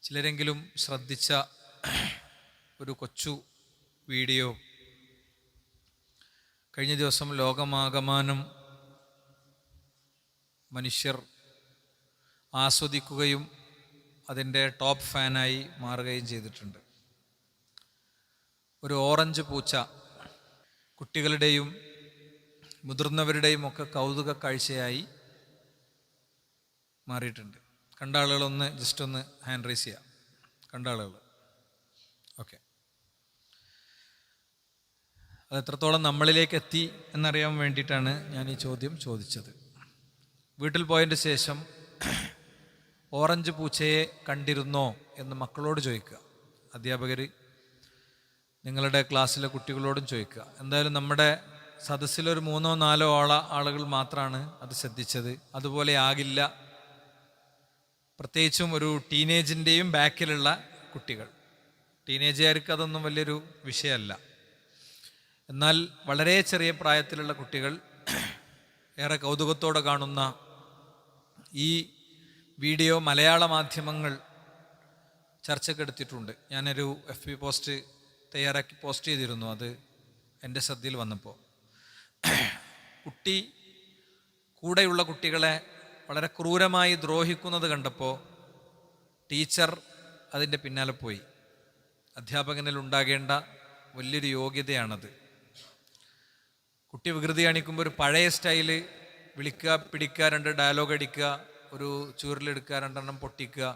ചിലരെങ്കിലും ശ്രദ്ധിച്ച ഒരു കൊച്ചു വീഡിയോ കഴിഞ്ഞ ദിവസം ലോകമാകമാനം മനുഷ്യർ ആസ്വദിക്കുകയും അതിൻ്റെ ടോപ്പ് ഫാനായി മാറുകയും ചെയ്തിട്ടുണ്ട്. ഒരു ഓറഞ്ച് പൂച്ച കുട്ടികളുടെയും മുതിർന്നവരുടെയും ഒക്കെ കൗതുക കാഴ്ചയായി മാറിയിട്ടുണ്ട്. കണ്ട ആളുകളൊന്ന് ജസ്റ്റ് ഒന്ന് ഹാൻഡ് റൈസ് ചെയ്യാം. കണ്ട ആളുകൾ ഓക്കെ. അത് എത്രത്തോളം നമ്മളിലേക്ക് എത്തി എന്നറിയാൻ വേണ്ടിയിട്ടാണ് ഞാൻ ഈ ചോദ്യം ചോദിച്ചത്. വീട്ടിൽ പോയതിന് ശേഷം ഓറഞ്ച് പൂച്ചയെ കണ്ടിരുന്നോ എന്ന് മക്കളോട് ചോദിക്കുക. അധ്യാപകർ നിങ്ങളുടെ ക്ലാസ്സിലെ കുട്ടികളോടും ചോദിക്കുക. എന്തായാലും നമ്മുടെ സദസ്സിലൊരു 3-4 ആളുകൾ മാത്രമാണ് അത് ശ്രദ്ധിച്ചത്. അതുപോലെ ആകില്ല, പ്രത്യേകിച്ചും ഒരു ടീനേജിൻ്റെയും ബാക്കിലുള്ള കുട്ടികൾ. ടീനേജുകാർക്ക് അതൊന്നും വലിയൊരു വിഷയമല്ല. എന്നാൽ വളരെ ചെറിയ പ്രായത്തിലുള്ള കുട്ടികൾ ഏറെ കൗതുകത്തോടെ കാണുന്ന ഈ വീഡിയോ മലയാള മാധ്യമങ്ങൾ ചർച്ചക്കെടുത്തിട്ടുണ്ട്. ഞാനൊരു FB പോസ്റ്റ് തയ്യാറാക്കി പോസ്റ്റ് ചെയ്തിരുന്നു. അത് എൻ്റെ ശ്രദ്ധയിൽ വന്നപ്പോൾ കുട്ടി കൂടെയുള്ള കുട്ടികളെ വളരെ ക്രൂരമായി ദ്രോഹിക്കുന്നത് കണ്ടപ്പോൾ ടീച്ചർ അതിൻ്റെ പിന്നാലെ പോയി. അധ്യാപകനിൽ ഉണ്ടാകേണ്ട വലിയൊരു യോഗ്യതയാണത്. കുട്ടി വികൃതി കാണിക്കുമ്പോൾ ഒരു പഴയ സ്റ്റൈല് വിളിക്കുക, പിടിക്കുക, 2 ഡയലോഗ് അടിക്കുക, ഒരു ചൂരിലെടുക്കുക, 2 പൊട്ടിക്കുക,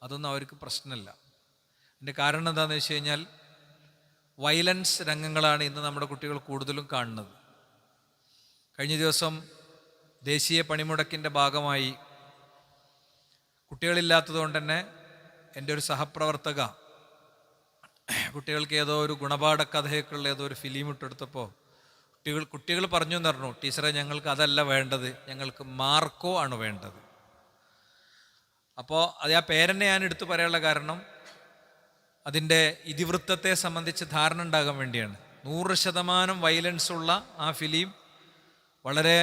അതൊന്നും അവർക്ക് പ്രശ്നമല്ല. അതിൻ്റെ കാരണം എന്താണെന്ന് വെച്ച് കഴിഞ്ഞാൽ വയലൻസ് രംഗങ്ങളാണ് ഇന്ന് നമ്മുടെ കുട്ടികൾ കൂടുതലും കാണുന്നത്. കഴിഞ്ഞ ദിവസം ദേശീയ പണിമുടക്കിൻ്റെ ഭാഗമായി കുട്ടികളില്ലാത്തതുകൊണ്ട് തന്നെ എൻ്റെ ഒരു സഹപ്രവർത്തക കുട്ടികൾക്ക് ഏതോ ഒരു ഗുണപാഠ കഥയൊക്കെയുള്ള ഏതോ ഒരു ഫിലിം ഇട്ടെടുത്തപ്പോൾ കുട്ടികൾ പറഞ്ഞു എന്ന് പറഞ്ഞു, ടീച്ചറെ ഞങ്ങൾക്ക് അതല്ല വേണ്ടത്, ഞങ്ങൾക്ക് മാർക്കോ ആണ് വേണ്ടത്. അപ്പോൾ അത് ആ പേരെന്നെ ഞാൻ എടുത്തു പറയാനുള്ള കാരണം അതിൻ്റെ ഇതിവൃത്തത്തെ സംബന്ധിച്ച് ധാരണ ഉണ്ടാകാൻ വേണ്ടിയാണ്. 100% വയലൻസ് ഉള്ള ആ ഫിലിം വളരെ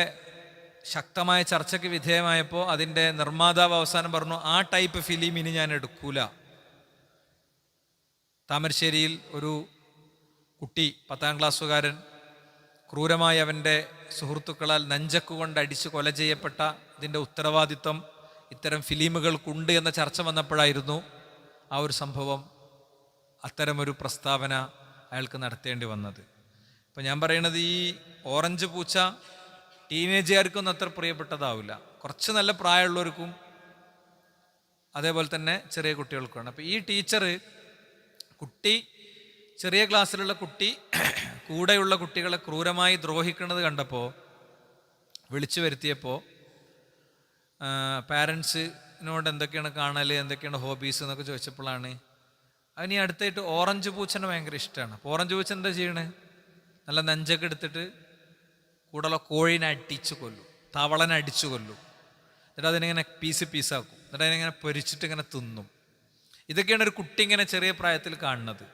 ശക്തമായ ചർച്ചയ്ക്ക് വിധേയമായപ്പോൾ അതിൻ്റെ നിർമ്മാതാവ് അവസാനം പറഞ്ഞു, ആ ടൈപ്പ് ഫിലിം ഇനി ഞാൻ എടുക്കൂല. താമരശ്ശേരിയിൽ ഒരു കുട്ടി 10ാം ക്ലാസ്സുകാരൻ ക്രൂരമായി അവൻ്റെ സുഹൃത്തുക്കളാൽ നെഞ്ചക്കുകൊണ്ട് അടിച്ച് കൊല ചെയ്യപ്പെട്ട ഇതിൻ്റെ ഉത്തരവാദിത്വം ഇത്തരം ഫിലിമുകൾക്കുണ്ട് എന്ന ചർച്ച വന്നപ്പോഴായിരുന്നു ആ ഒരു സംഭവം, അത്തരമൊരു പ്രസ്താവന അയാൾക്ക് നടത്തേണ്ടി വന്നത്. അപ്പം ഞാൻ പറയണത്, ഈ ഓറഞ്ച് പൂച്ച ടീനേജുകാർക്കൊന്നും അത്ര പ്രിയപ്പെട്ടതാവില്ല. കുറച്ച് നല്ല പ്രായമുള്ളവർക്കും അതേപോലെ തന്നെ ചെറിയ കുട്ടികൾക്കുമാണ്. അപ്പോൾ ഈ ടീച്ചർ കുട്ടി, ചെറിയ ക്ലാസ്സിലുള്ള കുട്ടി കൂടെയുള്ള കുട്ടികളെ ക്രൂരമായി ദ്രോഹിക്കുന്നത് കണ്ടപ്പോൾ വിളിച്ചു വരുത്തിയപ്പോൾ പാരൻസിനോട് എന്തൊക്കെയാണ് കാണൽ, എന്തൊക്കെയാണ് ഹോബീസ് എന്നൊക്കെ ചോദിച്ചപ്പോഴാണ് അവന് ഈ അടുത്തായിട്ട് ഓറഞ്ച് പൂച്ചനെ ഭയങ്കര ഇഷ്ടമാണ്. അപ്പോൾ ഓറഞ്ച് പൂച്ച എന്താ ചെയ്യണേ, നല്ല നെഞ്ചൊക്കെ എടുത്തിട്ട് കൂടെയുള്ള കോഴീനെ അടിച്ച് കൊല്ലും, തവളനെ അടിച്ചു കൊല്ലും, എന്നിട്ട് അതിനിങ്ങനെ പീസാക്കും, എന്നിട്ട് അതിനിങ്ങനെ പൊരിച്ചിട്ട് ഇങ്ങനെ തിന്നും. ഇതൊക്കെയാണ് ഒരു കുട്ടി ഇങ്ങനെ ചെറിയ പ്രായത്തിൽ കാണുന്നത്.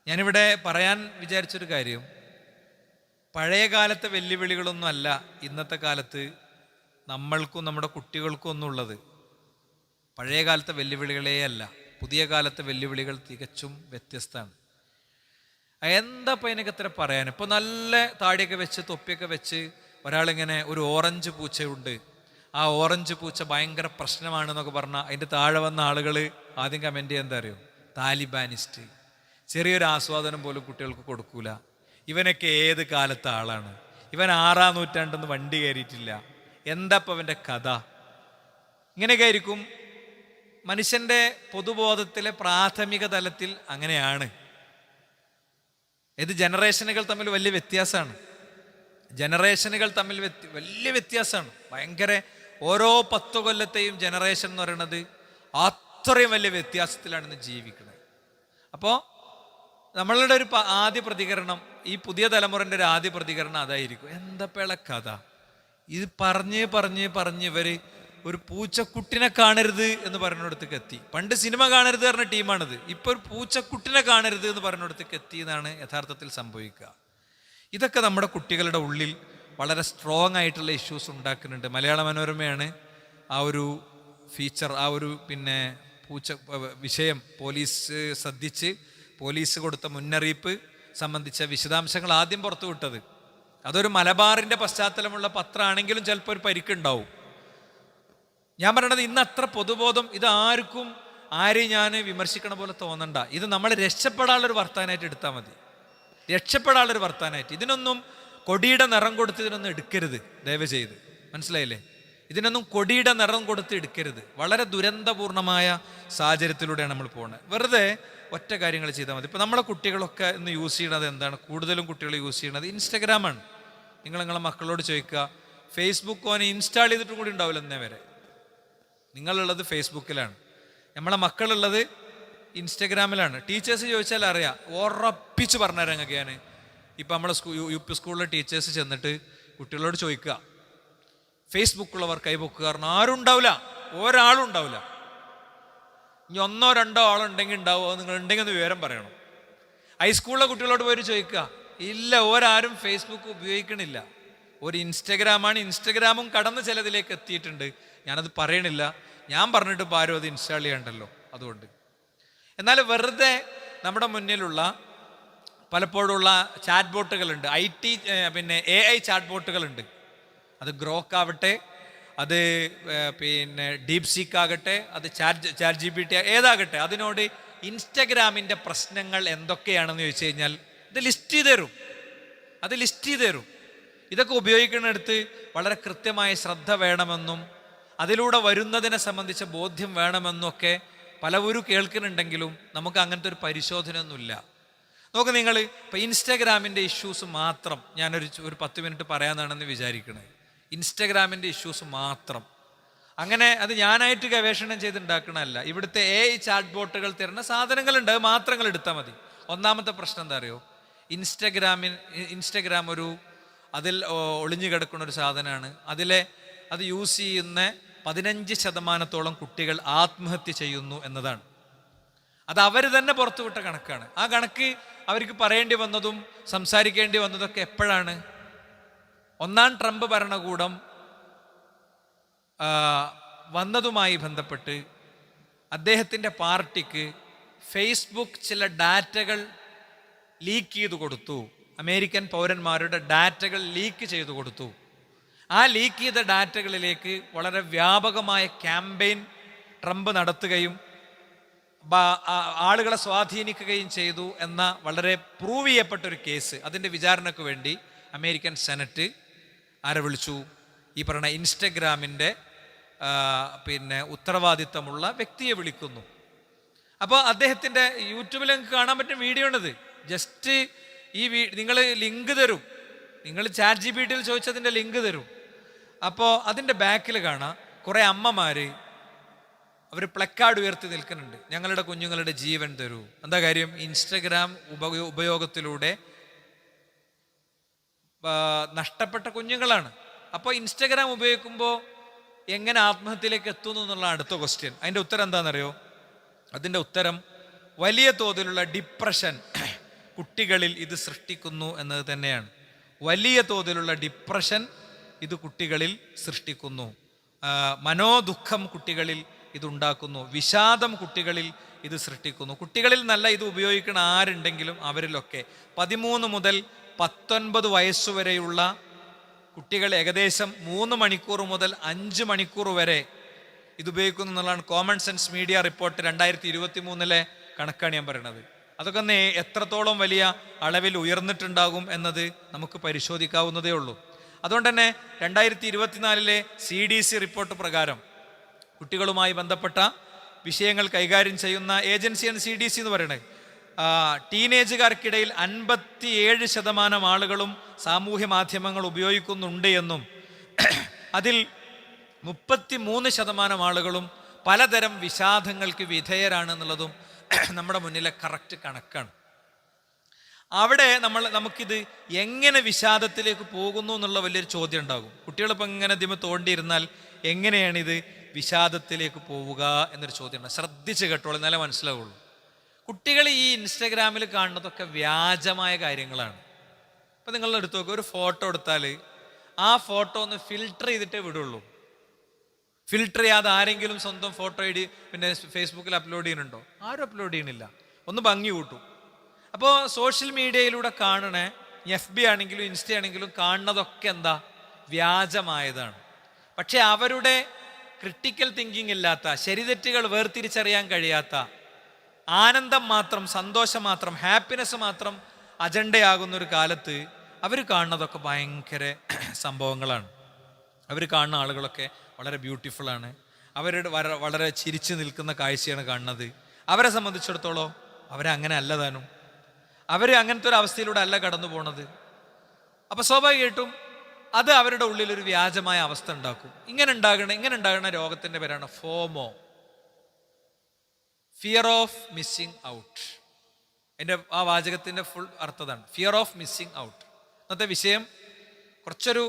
ഞാനിവിടെ പറയാൻ വിചാരിച്ചൊരു കാര്യം, പഴയ കാലത്തെ വെല്ലുവിളികളൊന്നും അല്ല ഇന്നത്തെ കാലത്ത് നമ്മൾക്കും നമ്മുടെ കുട്ടികൾക്കും ഒന്നും ഉള്ളത്. പഴയ കാലത്തെ വെല്ലുവിളികളേ അല്ല, പുതിയ കാലത്തെ വെല്ലുവിളികൾ തികച്ചും വ്യത്യസ്തമാണ്. എന്താ ഇപ്പം എനിക്ക് എത്ര പറയാൻ. ഇപ്പോൾ നല്ല താടിയൊക്കെ വെച്ച് തൊപ്പിയൊക്കെ വെച്ച് ഒരാളിങ്ങനെ ഒരു ഓറഞ്ച് പൂച്ചയുണ്ട്, ആ ഓറഞ്ച് പൂച്ച ഭയങ്കര പ്രശ്നമാണെന്നൊക്കെ പറഞ്ഞാൽ അതിൻ്റെ താഴെ വന്ന ആളുകൾ ആദ്യം കമൻറ്റ് ചെയ്യാൻ എന്താ അറിയോ, താലിബാനിസ്റ്റ്, ചെറിയൊരു ആസ്വാദനം പോലും കുട്ടികൾക്ക് കൊടുക്കൂല, ഇവനൊക്കെ ഏത് കാലത്തെ ആളാണ്, ഇവൻ 6ാം നൂറ്റാണ്ടെന്ന് വണ്ടി കയറിയിട്ടില്ല, എന്താ ഇപ്പം അവൻ്റെ കഥ. ഇങ്ങനെയൊക്കെ ആയിരിക്കും മനുഷ്യൻ്റെ പൊതുബോധത്തിലെ പ്രാഥമിക തലത്തിൽ. അങ്ങനെയാണ്. ഇത് ജനറേഷനുകൾ തമ്മിൽ വലിയ വ്യത്യാസമാണ്. ജനറേഷനുകൾ തമ്മിൽ വലിയ വ്യത്യാസമാണ്, ഭയങ്കര. ഓരോ 10 കൊല്ലത്തെയും ജനറേഷൻ എന്ന് പറയുന്നത് അത്രയും വലിയ വ്യത്യാസത്തിലാണ് ഇന്ന് ജീവിക്കുന്നത്. അപ്പോൾ നമ്മളുടെ ഒരു ആദ്യ പ്രതികരണം, ഈ പുതിയ തലമുറൻ്റെ ഒരു ആദ്യ പ്രതികരണം അതായിരിക്കും, എന്താ പേള കഥ, ഇത് പറഞ്ഞ് ഇവർ ഒരു പൂച്ചക്കുട്ടിനെ കാണരുത് എന്ന് പറഞ്ഞിടത്തേക്ക് എത്തി. പണ്ട് സിനിമ കാണരുത് പറഞ്ഞ ടീമാണിത്, ഇപ്പോൾ ഒരു പൂച്ചക്കുട്ടിനെ കാണരുത് എന്ന് പറഞ്ഞിടത്തേക്ക് എത്തി എന്നാണ് യഥാർത്ഥത്തിൽ സംഭവിക്കുക. ഇതൊക്കെ നമ്മുടെ കുട്ടികളുടെ ഉള്ളിൽ വളരെ സ്ട്രോങ് ആയിട്ടുള്ള ഇഷ്യൂസ് ഉണ്ടാക്കുന്നുണ്ട്. മലയാള മനോരമയാണ് ആ ഒരു ഫീച്ചർ, ആ ഒരു വിഷയം പോലീസ് ശ്രദ്ധിച്ച് പോലീസ് കൊടുത്ത മുന്നറിയിപ്പ് സംബന്ധിച്ച വിശദാംശങ്ങൾ ആദ്യം പുറത്തു വിട്ടത്. അതൊരു മലബാറിൻ്റെ പശ്ചാത്തലമുള്ള പത്രമാണെങ്കിലും ചിലപ്പോൾ ഒരു പരിക്കുണ്ടാവും. ഞാൻ പറയണത് ഇന്ന് അത്ര പൊതുബോധം ഇത് ആരെയും ഞാൻ വിമർശിക്കണ പോലെ തോന്നണ്ട. ഇത് നമ്മൾ രക്ഷപ്പെടാനുള്ളൊരു വർത്താനായിട്ട് എടുത്താൽ മതി. രക്ഷപ്പെടാനുള്ളൊരു വർത്താനായിട്ട്. ഇതിനൊന്നും കൊടിയുടെ നിറം കൊടുത്ത് ഇതിനൊന്നും എടുക്കരുത്, ദയവ് ചെയ്ത്. മനസ്സിലായില്ലേ? ഇതിനൊന്നും കൊടിയുടെ നിറം കൊടുത്ത് എടുക്കരുത്. വളരെ ദുരന്തപൂർണമായ സാഹചര്യത്തിലൂടെയാണ് നമ്മൾ പോകുന്നത്. വെറുതെ ഒറ്റ കാര്യങ്ങൾ ചെയ്താൽ മതി. ഇപ്പം നമ്മളെ കുട്ടികളൊക്കെ ഇന്ന് യൂസ് ചെയ്യണത് എന്താണ്? കൂടുതലും കുട്ടികൾ യൂസ് ചെയ്യണത് ഇൻസ്റ്റഗ്രാമാണ്. നിങ്ങളെ മക്കളോട് ചോദിക്കുക, ഫേസ്ബുക്ക് ഓൻ ഇൻസ്റ്റാൾ ചെയ്തിട്ടും കൂടി ഉണ്ടാവില്ല എന്നേ വരെ. നിങ്ങളുള്ളത് ഫേസ്ബുക്കിലാണ്, നമ്മളെ മക്കളുള്ളത് ഇൻസ്റ്റഗ്രാമിലാണ്. ടീച്ചേഴ്സ് ചോദിച്ചാൽ അറിയാം, ഉറപ്പിച്ച് പറഞ്ഞുതരാം ഞങ്ങൾക്ക്. ഞാൻ ഇപ്പം നമ്മളെ UP സ്കൂളിലെ ടീച്ചേഴ്സ് ചെന്നിട്ട് കുട്ടികളോട് ചോദിക്കുക, ഫേസ്ബുക്കുള്ളവർ കൈപൊക്കുക. കാരണം ആരും ഉണ്ടാവില്ല, ഒരാളും ഉണ്ടാവില്ല. ഇനി 1-2 ആളുണ്ടെങ്കിൽ ഉണ്ടാവുമോ? നിങ്ങൾ ഉണ്ടെങ്കിൽ ഒന്ന് വിവരം പറയണം. ഹൈസ്കൂളിലെ കുട്ടികളോട് പോയി ചോദിക്കുക, ഇല്ല, ഒരാരും ഫേസ്ബുക്ക് ഉപയോഗിക്കണില്ല. ഒരു ഇൻസ്റ്റഗ്രാമാണ്. ഇൻസ്റ്റഗ്രാമും കടന്ന് ചിലതിലേക്ക് എത്തിയിട്ടുണ്ട്. ഞാനത് പറയണില്ല, ഞാൻ പറഞ്ഞിട്ട് ഇപ്പോൾ ആരും അത് ഇൻസ്റ്റാൾ ചെയ്യണ്ടല്ലോ. അതുകൊണ്ട് എന്നാൽ വെറുതെ നമ്മുടെ മുന്നിലുള്ള പലപ്പോഴുള്ള ചാറ്റ് ബോട്ടുകളുണ്ട്, AI ചാറ്റ് ബോട്ടുകളുണ്ട്. അത് ഗ്രോക്ക് ആവട്ടെ, അത് ഡീപ് സീക്ക് ആകട്ടെ, അത് ചാറ്റ് GPT ഏതാകട്ടെ, അതിനോട് ഇൻസ്റ്റഗ്രാമിൻ്റെ പ്രശ്നങ്ങൾ എന്തൊക്കെയാണെന്ന് ചോദിച്ചു കഴിഞ്ഞാൽ ഇത് ലിസ്റ്റ് ചെയ്ത് തരും. ഇതൊക്കെ ഉപയോഗിക്കുന്നിടത്ത് വളരെ കൃത്യമായ ശ്രദ്ധ വേണമെന്നും അതിലൂടെ വരുന്നതിനെ സംബന്ധിച്ച ബോധ്യം വേണമെന്നൊക്കെ പലവരും കേൾക്കുന്നുണ്ടെങ്കിലും നമുക്ക് അങ്ങനത്തെ ഒരു പരിശോധനയൊന്നുമില്ല. നോക്ക്, നിങ്ങൾ ഇപ്പം ഇൻസ്റ്റഗ്രാമിൻ്റെ ഇഷ്യൂസ് മാത്രം ഞാനൊരു 10 മിനിറ്റ് പറയാനാണെന്ന് വിചാരിക്കണേ. ഇൻസ്റ്റഗ്രാമിൻ്റെ ഇഷ്യൂസ് മാത്രം. അങ്ങനെ അത് ഞാനായിട്ട് ഗവേഷണം ചെയ്തുണ്ടാക്കണമല്ല. ഇവിടുത്തെ AI ചാറ്റ് ബോട്ടുകൾ തരുന്ന സാധനങ്ങളുണ്ട്, അത് മാത്രങ്ങൾ എടുത്താൽ മതി. ഒന്നാമത്തെ പ്രശ്നം എന്താ അറിയോ? ഇൻസ്റ്റഗ്രാം അതിൽ ഒളിഞ്ഞു കിടക്കുന്ന ഒരു സാധനമാണ്. അത് യൂസ് ചെയ്യുന്ന 15% കുട്ടികൾ ആത്മഹത്യ ചെയ്യുന്നു എന്നതാണ്. അത് അവർ തന്നെ പുറത്തുവിട്ട കണക്കാണ്. ആ കണക്ക് അവർക്ക് പറയേണ്ടി വന്നതും സംസാരിക്കേണ്ടി വന്നതൊക്കെ എപ്പോഴാണ്? 1ാം ട്രംപ് ഭരണകൂടം വന്നതുമായി ബന്ധപ്പെട്ട് അദ്ദേഹത്തിൻ്റെ പാർട്ടിക്ക് ഫേസ്ബുക്ക് ചില ഡാറ്റകൾ ലീക്ക് ചെയ്തു കൊടുത്തു. അമേരിക്കൻ പൗരന്മാരുടെ ഡാറ്റകൾ ലീക്ക് ചെയ്തു കൊടുത്തു. ആ ലീക്ക് ചെയ്ത ഡാറ്റകളിലേക്ക് വളരെ വ്യാപകമായ ക്യാമ്പയിൻ ട്രംപ് നടത്തുകയും ആളുകളെ സ്വാധീനിക്കുകയും ചെയ്തു എന്ന വളരെ പ്രൂവ് ചെയ്യപ്പെട്ടൊരു കേസ്. അതിൻ്റെ വിചാരണയ്ക്ക് വേണ്ടി അമേരിക്കൻ സെനറ്റ് ആരെ വിളിച്ചു? ഈ പറയുന്ന ഇൻസ്റ്റഗ്രാമിൻ്റെ ഉത്തരവാദിത്തമുള്ള വ്യക്തിയെ വിളിക്കുന്നു. അപ്പോൾ അദ്ദേഹത്തിൻ്റെ യൂട്യൂബിൽ നിങ്ങൾക്ക് കാണാൻ പറ്റുന്ന വീഡിയോ ആണിത്. ജസ്റ്റ് നിങ്ങൾ ലിങ്ക് തരും, നിങ്ങൾ ചാറ്റ് GPT ചോദിച്ചതിൻ്റെ ലിങ്ക് തരും. അപ്പോൾ അതിൻ്റെ ബാക്കിൽ കാണാം കുറേ അമ്മമാർ, അവർ പ്ലക്കാർഡ് ഉയർത്തി നിൽക്കുന്നുണ്ട്, ഞങ്ങളുടെ കുഞ്ഞുങ്ങളുടെ ജീവൻ തരൂ. എന്താ കാര്യം? ഇൻസ്റ്റഗ്രാം ഉപയോഗത്തിലൂടെ നഷ്ടപ്പെട്ട കുഞ്ഞുങ്ങളാണ്. അപ്പോൾ ഇൻസ്റ്റഗ്രാം ഉപയോഗിക്കുമ്പോൾ എങ്ങനെ ആത്മഹത്യയിലേക്ക് എത്തുന്നു എന്നുള്ള അടുത്ത ക്വസ്റ്റ്യൻ. അതിൻ്റെ ഉത്തരം എന്താണെന്നറിയോ? അതിൻ്റെ ഉത്തരം വലിയ തോതിലുള്ള ഡിപ്രഷൻ കുട്ടികളിൽ ഇത് സൃഷ്ടിക്കുന്നു എന്നത് തന്നെയാണ്. വലിയ തോതിലുള്ള ഡിപ്രഷൻ ഇത് കുട്ടികളിൽ സൃഷ്ടിക്കുന്നു. മനോദുഃഖം കുട്ടികളിൽ ഇതുണ്ടാക്കുന്നു. വിഷാദം കുട്ടികളിൽ ഇത് സൃഷ്ടിക്കുന്നു. കുട്ടികളിൽ നല്ല ഇത് ഉപയോഗിക്കുന്ന ആരുണ്ടെങ്കിലും അവരിലൊക്കെ 13 മുതൽ 19 വയസ്സുവരെയുള്ള കുട്ടികൾ ഏകദേശം 3 മണിക്കൂർ മുതൽ 5 മണിക്കൂർ വരെ ഇതുപയോഗിക്കുന്നു എന്നുള്ളതാണ് കോമൺ സെൻസ് മീഡിയ റിപ്പോർട്ട് 2023 കണക്കാണ് ഞാൻ പറയുന്നത്. അതൊക്കെ എത്രത്തോളം വലിയ അളവിൽ ഉയർന്നിട്ടുണ്ടാകും എന്നത് നമുക്ക് പരിശോധിക്കാവുന്നതേ ഉള്ളൂ. അതുകൊണ്ട് തന്നെ 2024 CDC റിപ്പോർട്ട് പ്രകാരം കുട്ടികളുമായി ബന്ധപ്പെട്ട വിഷയങ്ങൾ കൈകാര്യം ചെയ്യുന്ന ഏജൻസിയാണ് CDC എന്ന് പറയുന്നത്. ടീനേജുകാർക്കിടയിൽ 57% ആളുകളും സാമൂഹ്യ മാധ്യമങ്ങൾ ഉപയോഗിക്കുന്നുണ്ട് എന്നും അതിൽ 33% ആളുകളും പലതരം വിഷാദങ്ങൾക്ക് വിധേയരാണെന്നുള്ളതും നമ്മുടെ മുന്നിലെ കറക്റ്റ് കണക്കാണ്. അവിടെ നമുക്കിത് എങ്ങനെ വിഷാദത്തിലേക്ക് പോകുന്നു എന്നുള്ള വലിയൊരു ചോദ്യം ഉണ്ടാകും. കുട്ടികളിപ്പോൾ ഇങ്ങനെ ഇതിമ തോണ്ടിയിരുന്നാൽ എങ്ങനെയാണിത് വിഷാദത്തിലേക്ക് പോവുക എന്നൊരു ചോദ്യമാണ്. ശ്രദ്ധിച്ച് കേട്ടോളൂ, എന്നാലേ മനസ്സിലാവുള്ളൂ. കുട്ടികൾ ഈ ഇൻസ്റ്റഗ്രാമിൽ കാണുന്നതൊക്കെ വ്യാജമായ കാര്യങ്ങളാണ്. ഇപ്പം നിങ്ങൾ എടുത്തു നോക്കുക, ഒരു ഫോട്ടോ എടുത്താൽ ആ ഫോട്ടോ ഒന്ന് ഫിൽട്ടർ ചെയ്തിട്ടേ വിടുള്ളൂ. ഫിൽട്ടർ ചെയ്യാതെ ആരെങ്കിലും സ്വന്തം ഫോട്ടോ പിന്നെ ഫേസ്ബുക്കിൽ അപ്ലോഡ് ചെയ്യുന്നുണ്ടോ? ആരും അപ്ലോഡ് ചെയ്യണില്ല. ഒന്ന് ഭംഗി കൂട്ടും. അപ്പോൾ സോഷ്യൽ മീഡിയയിലൂടെ കാണണേ, FB ആണെങ്കിലും ഇൻസ്റ്റ ആണെങ്കിലും കാണുന്നതൊക്കെ എന്താ? വ്യാജമായതാണ്. പക്ഷെ അവരുടെ ക്രിട്ടിക്കൽ തിങ്കിങ് ഇല്ലാത്ത, ശരിതെറ്റുകൾ വേർതിരിച്ചറിയാൻ കഴിയാത്ത, ആനന്ദം മാത്രം, സന്തോഷം മാത്രം, ഹാപ്പിനെസ് മാത്രം അജണ്ടയാകുന്ന ഒരു കാലത്ത് അവർ കാണുന്നതൊക്കെ ഭയങ്കര സംഭവങ്ങളാണ്. അവർ കാണുന്ന ആളുകളൊക്കെ വളരെ ബ്യൂട്ടിഫുള്ളാണ്. അവരുടെ വളരെ ചിരിച്ചു നിൽക്കുന്ന കാഴ്ചയാണ് കാണുന്നത്. അവരെ സംബന്ധിച്ചിടത്തോളം അവരങ്ങനെ അല്ല താനും. അവർ അങ്ങനത്തെ ഒരു അവസ്ഥയിലൂടെ അല്ല കടന്നു പോണത്. അപ്പം സ്വാഭാവികമായിട്ടും അത് അവരുടെ ഉള്ളിലൊരു വ്യാജമായ അവസ്ഥ ഉണ്ടാക്കും. ഇങ്ങനെ ഉണ്ടാകുന്ന രോഗത്തിൻ്റെ പേരാണ് FOMO, fear of missing out. എൻ്റെ ആ വാചകത്തിൻ്റെ ഫുൾ അർത്ഥതാണ് ഫിയർ ഓഫ് മിസ്സിങ് ഔട്ട്. ഇന്നത്തെ വിഷയം കുറച്ചൊരു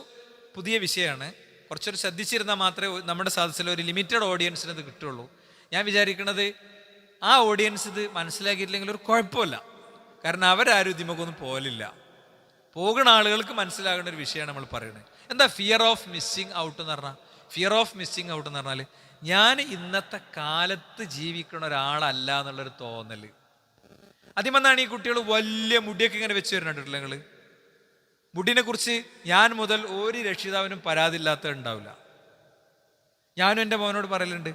പുതിയ വിഷയമാണ്. കുറച്ചൊരു ശ്രദ്ധിച്ചിരുന്നാൽ മാത്രമേ നമ്മുടെ സദസ്സിൽ ഒരു ലിമിറ്റഡ് ഓഡിയൻസിന് ഇത് കിട്ടുള്ളൂ. ഞാൻ വിചാരിക്കുന്നത് ആ ഓഡിയൻസ് ഇത് മനസ്സിലാക്കിയിട്ടില്ലെങ്കിൽ ഒരു കുഴപ്പമില്ല. കാരണം അവരാരും ഇതിമൊക്കൊന്നും പോലില്ല. പോകുന്ന ആളുകൾക്ക് മനസ്സിലാകുന്ന ഒരു വിഷയമാണ് നമ്മൾ പറയുന്നത്. എന്താ ഫിയർ ഓഫ് മിസ്സിങ് ഔട്ട് എന്ന് പറഞ്ഞാൽ? ഫിയർ ഓഫ് മിസ്സിങ് ഔട്ട് എന്ന് പറഞ്ഞാൽ ഞാൻ ഇന്നത്തെ കാലത്ത് ജീവിക്കുന്ന ഒരാളല്ല എന്നുള്ളൊരു തോന്നൽ. അതിമെന്നാണ് ഈ കുട്ടികൾ വലിയ മുടിയൊക്കെ ഇങ്ങനെ വെച്ച് വരുന്നുണ്ടല്ലോ. നിങ്ങൾ മുടിനെ കുറിച്ച് ഞാൻ മുതൽ ഒരു രക്ഷിതാവിനും പരാതിയില്ലാത്ത ഉണ്ടാവില്ല. ഞാനും എൻ്റെ മോനോട് പറയലുണ്ട്,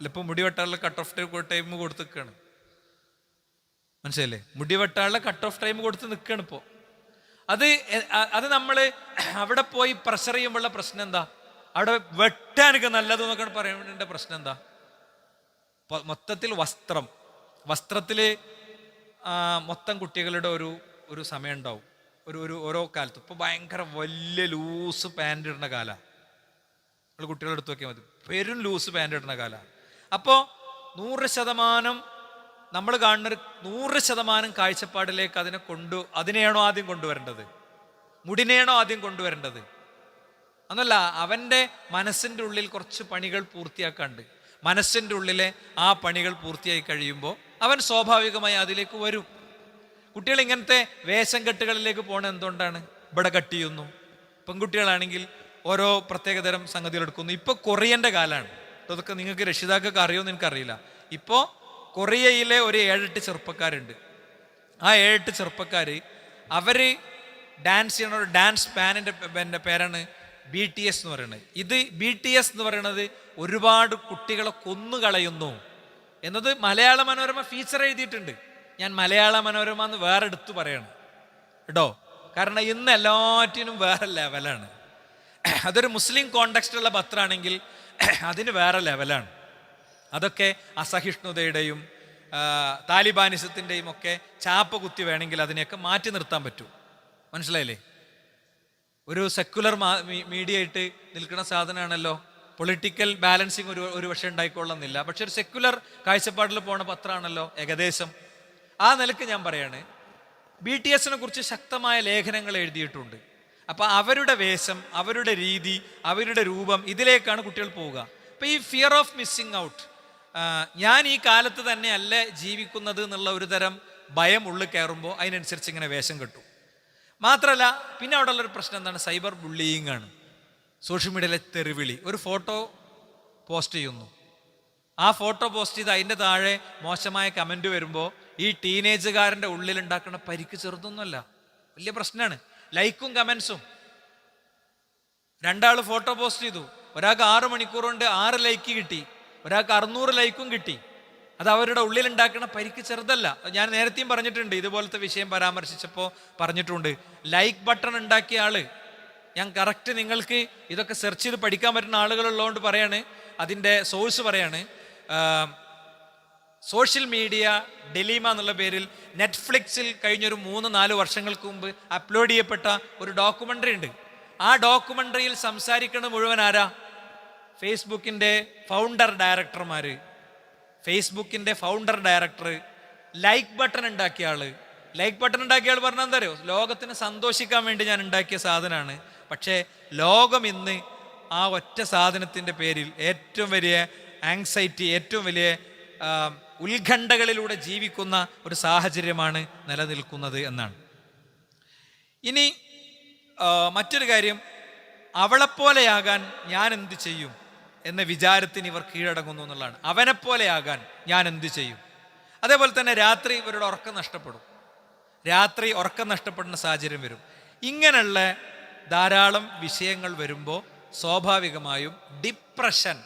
ഇപ്പം മുടി വെട്ടാനുള്ള കട്ട് ഓഫ് ടൈം കൊടുത്ത് നിൽക്കുകയാണ്. മനസ്സിലല്ലേ? മുടി വെട്ടാനുള്ള കട്ട് ഓഫ് ടൈം കൊടുത്ത് നിൽക്കുകയാണ് ഇപ്പോൾ. അത് നമ്മൾ അവിടെ പോയി പ്രഷർ ചെയ്യുമ്പോഴുള്ള പ്രശ്നം എന്താ? അവിടെ വെട്ടാനൊക്കെ നല്ലതെന്നൊക്കെ പറയേണ്ട പ്രശ്നം എന്താ? മൊത്തത്തിൽ വസ്ത്രത്തിൽ മൊത്തം കുട്ടികളുടെ ഒരു സമയം ഉണ്ടാവും. ഓരോ കാലത്ത് ഇപ്പോൾ ഭയങ്കര വലിയ ലൂസ് പാൻറ് ഇടുന്ന കാലമാണ്. നമ്മൾ കുട്ടികളെ എടുത്ത് നോക്കിയാൽ മതി, പെരും ലൂസ് പാൻറ് ഇടുന്ന കാലമാണ്. അപ്പോൾ 100% നമ്മൾ കാണുന്നൊരു 100% കാഴ്ചപ്പാടിലേക്ക് അതിനെയാണോ ആദ്യം കൊണ്ടുവരേണ്ടത്? മുടിനെയാണോ ആദ്യം കൊണ്ടുവരേണ്ടത്? എന്നല്ല, അവൻ്റെ മനസ്സിൻ്റെ ഉള്ളിൽ കുറച്ച് പണികൾ പൂർത്തിയാക്കാണ്ട്, മനസ്സിൻ്റെ ഉള്ളിലെ ആ പണികൾ പൂർത്തിയായി കഴിയുമ്പോൾ അവൻ സ്വാഭാവികമായി അതിലേക്ക് വരും. കുട്ടികൾ ഇങ്ങനത്തെ വേഷം കെട്ടുകളിലേക്ക് പോകണത് എന്തുകൊണ്ടാണ്? ഇവിടെ കട്ട് ചെയ്യുന്നു. പെൺകുട്ടികളാണെങ്കിൽ ഓരോ പ്രത്യേകതരം സംഗതികൾ എടുക്കുന്നു. ഇപ്പോൾ കൊറിയൻ്റെ കാലമാണ്. അതൊക്കെ നിങ്ങൾക്ക് രക്ഷിതാക്കൾക്ക് അറിയുമെന്ന് എനിക്കറിയില്ല. ഇപ്പോൾ കൊറിയയിലെ ഒരു 7-8 ചെറുപ്പക്കാരുണ്ട്. ആ 7-8 ചെറുപ്പക്കാർ അവർ ഡാൻസ് ചെയ്യണ ഒരു ഡാൻസ് ബാൻഡിൻ്റെ പേരാണ് BTS എന്ന് പറയുന്നത്. ഇത് BTS എന്ന് പറയുന്നത് ഒരുപാട് കുട്ടികളെ കൊന്നുകളയുന്നു എന്നത് മലയാള മനോരമ ഫീച്ചർ എഴുതിയിട്ടുണ്ട്. ഞാൻ മലയാള മനോരമ എന്ന് വേറെ എടുത്തു പറയണം കേട്ടോ. കാരണം ഇന്ന് എല്ലാറ്റിനും വേറെ ലെവലാണ്. അതൊരു മുസ്ലിം കോണ്ടെക്സ്റ്റുള്ള പത്രമാണെങ്കിൽ അതിന് വേറെ ലെവലാണ്. അതൊക്കെ അസഹിഷ്ണുതയുടെയും താലിബാനിസത്തിൻ്റെയും ഒക്കെ ചാപ്പ കുത്തി വേണമെങ്കിൽ അതിനെയൊക്കെ മാറ്റി നിർത്താൻ പറ്റും. മനസ്സിലായില്ലേ? ഒരു സെക്കുലർ മീഡിയ ആയിട്ട് നിൽക്കുന്ന സാധനമാണല്ലോ. പൊളിറ്റിക്കൽ ബാലൻസിങ് ഒരു പക്ഷേ ഉണ്ടായിക്കൊള്ളുന്നില്ല. പക്ഷെ ഒരു സെക്കുലർ കാഴ്ചപ്പാടിൽ പോണ പത്രമാണല്ലോ ഏകദേശം. ആ നിലക്ക് ഞാൻ പറയാണ്, BTSനെ കുറിച്ച് ശക്തമായ ലേഖനങ്ങൾ എഴുതിയിട്ടുണ്ട്. അപ്പം അവരുടെ വേഷം, അവരുടെ രീതി, അവരുടെ രൂപം, ഇതിലേക്കാണ് കുട്ടികൾ പോവുക. അപ്പം ഈ ഫിയർ ഓഫ് മിസ്സിങ് ഔട്ട്, ഞാൻ ഈ കാലത്ത് തന്നെ അല്ല ജീവിക്കുന്നത് എന്നുള്ള ഒരു തരം ഭയം ഉള്ളിൽ കയറുമ്പോൾ അതിനനുസരിച്ച് ഇങ്ങനെ വേഷം കെട്ടും. മാത്രമല്ല, പിന്നെ അവിടെ ഉള്ളൊരു പ്രശ്നം എന്താണ്? സൈബർ ബുള്ളിയിങ് ആണ്. സോഷ്യൽ മീഡിയയിലെ തെറിവിളി. ഒരു ഫോട്ടോ പോസ്റ്റ് ചെയ്യുന്നു, ആ ഫോട്ടോ പോസ്റ്റ് ചെയ്ത് അതിൻ്റെ താഴെ മോശമായ കമൻറ്റ് വരുമ്പോൾ ഈ ടീനേജുകാരൻ്റെ ഉള്ളിലുണ്ടാക്കുന്ന പരിക്ക് ചെറുതൊന്നുമല്ല, വലിയ പ്രശ്നമാണ്. ലൈക്കും കമൻസും. 2 ആൾ ഫോട്ടോ പോസ്റ്റ് ചെയ്തു, ഒരാൾക്ക് 6 മണിക്കൂർ കൊണ്ട് 6 ലൈക്ക് കിട്ടി, ഒരാൾക്ക് 600 ലൈക്കും കിട്ടി. അത് അവരുടെ ഉള്ളിലുണ്ടാക്കുന്ന പരിക്ക് ചെറുതല്ല. ഞാൻ നേരത്തെയും പറഞ്ഞിട്ടുണ്ട്, ഇതുപോലത്തെ വിഷയം പരാമർശിച്ചപ്പോൾ പറഞ്ഞിട്ടുണ്ട്. ലൈക്ക് ബട്ടൺ ഉണ്ടാക്കിയ ആള്, ഞാൻ കറക്റ്റ് നിങ്ങൾക്ക് ഇതൊക്കെ സെർച്ച് ചെയ്ത് പഠിക്കാൻ പറ്റുന്ന ആളുകളുള്ളതുകൊണ്ട് പറയാണ്, അതിൻ്റെ സോഴ്സ് പറയാണ്. സോഷ്യൽ മീഡിയ ഡെലീമ എന്നുള്ള പേരിൽ നെറ്റ്ഫ്ലിക്സിൽ കഴിഞ്ഞൊരു 3-4 വർഷങ്ങൾക്ക് മുമ്പ് അപ്ലോഡ് ചെയ്യപ്പെട്ട ഒരു ഡോക്യുമെൻ്ററി ഉണ്ട്. ആ ഡോക്യുമെൻ്ററിയിൽ സംസാരിക്കുന്നത് മുഴുവൻ ആരാ? ഫേസ്ബുക്കിൻ്റെ ഫൗണ്ടർ ഡയറക്ടർമാർ. ഫേസ്ബുക്കിൻ്റെ ഫൗണ്ടർ ഡയറക്ടർ, ലൈക്ക് ബട്ടൺ ഉണ്ടാക്കിയ ആൾ. ലൈക്ക് ബട്ടൺ ഉണ്ടാക്കിയ ആൾ പറഞ്ഞാൽ എന്താ അറിയോ? ലോകത്തിന് സന്തോഷിക്കാൻ വേണ്ടി ഞാൻ ഉണ്ടാക്കിയ സാധനമാണ്. പക്ഷേ ലോകം ഇന്ന് ആ ഒറ്റ സാധനത്തിൻ്റെ പേരിൽ ഏറ്റവും വലിയ ആങ്സൈറ്റി, ഏറ്റവും വലിയ ഉത്കണ്ഠകളിലൂടെ ജീവിക്കുന്ന ഒരു സാഹചര്യമാണ് നിലനിൽക്കുന്നത് എന്നാണ്. ഇനി മറ്റൊരു കാര്യം, അവളെപ്പോലെയാകാൻ ഞാൻ എന്ത് ചെയ്യും? എന്ന വിചാരത്തിന് ഇവർ കീഴടങ്ങുന്നു എന്നുള്ളതാണ്. അവനെപ്പോലെയാകാൻ ഞാൻ എന്ത് ചെയ്യും? അതേപോലെ തന്നെ രാത്രി ഇവരുടെ ഉറക്കം നഷ്ടപ്പെടും. രാത്രി ഉറക്കം നഷ്ടപ്പെടുന്ന സാഹചര്യം വരും. ഇങ്ങനെയുള്ള ധാരാളം വിഷയങ്ങൾ വരുമ്പോൾ സ്വാഭാവികമായും ഡിപ്രഷൻ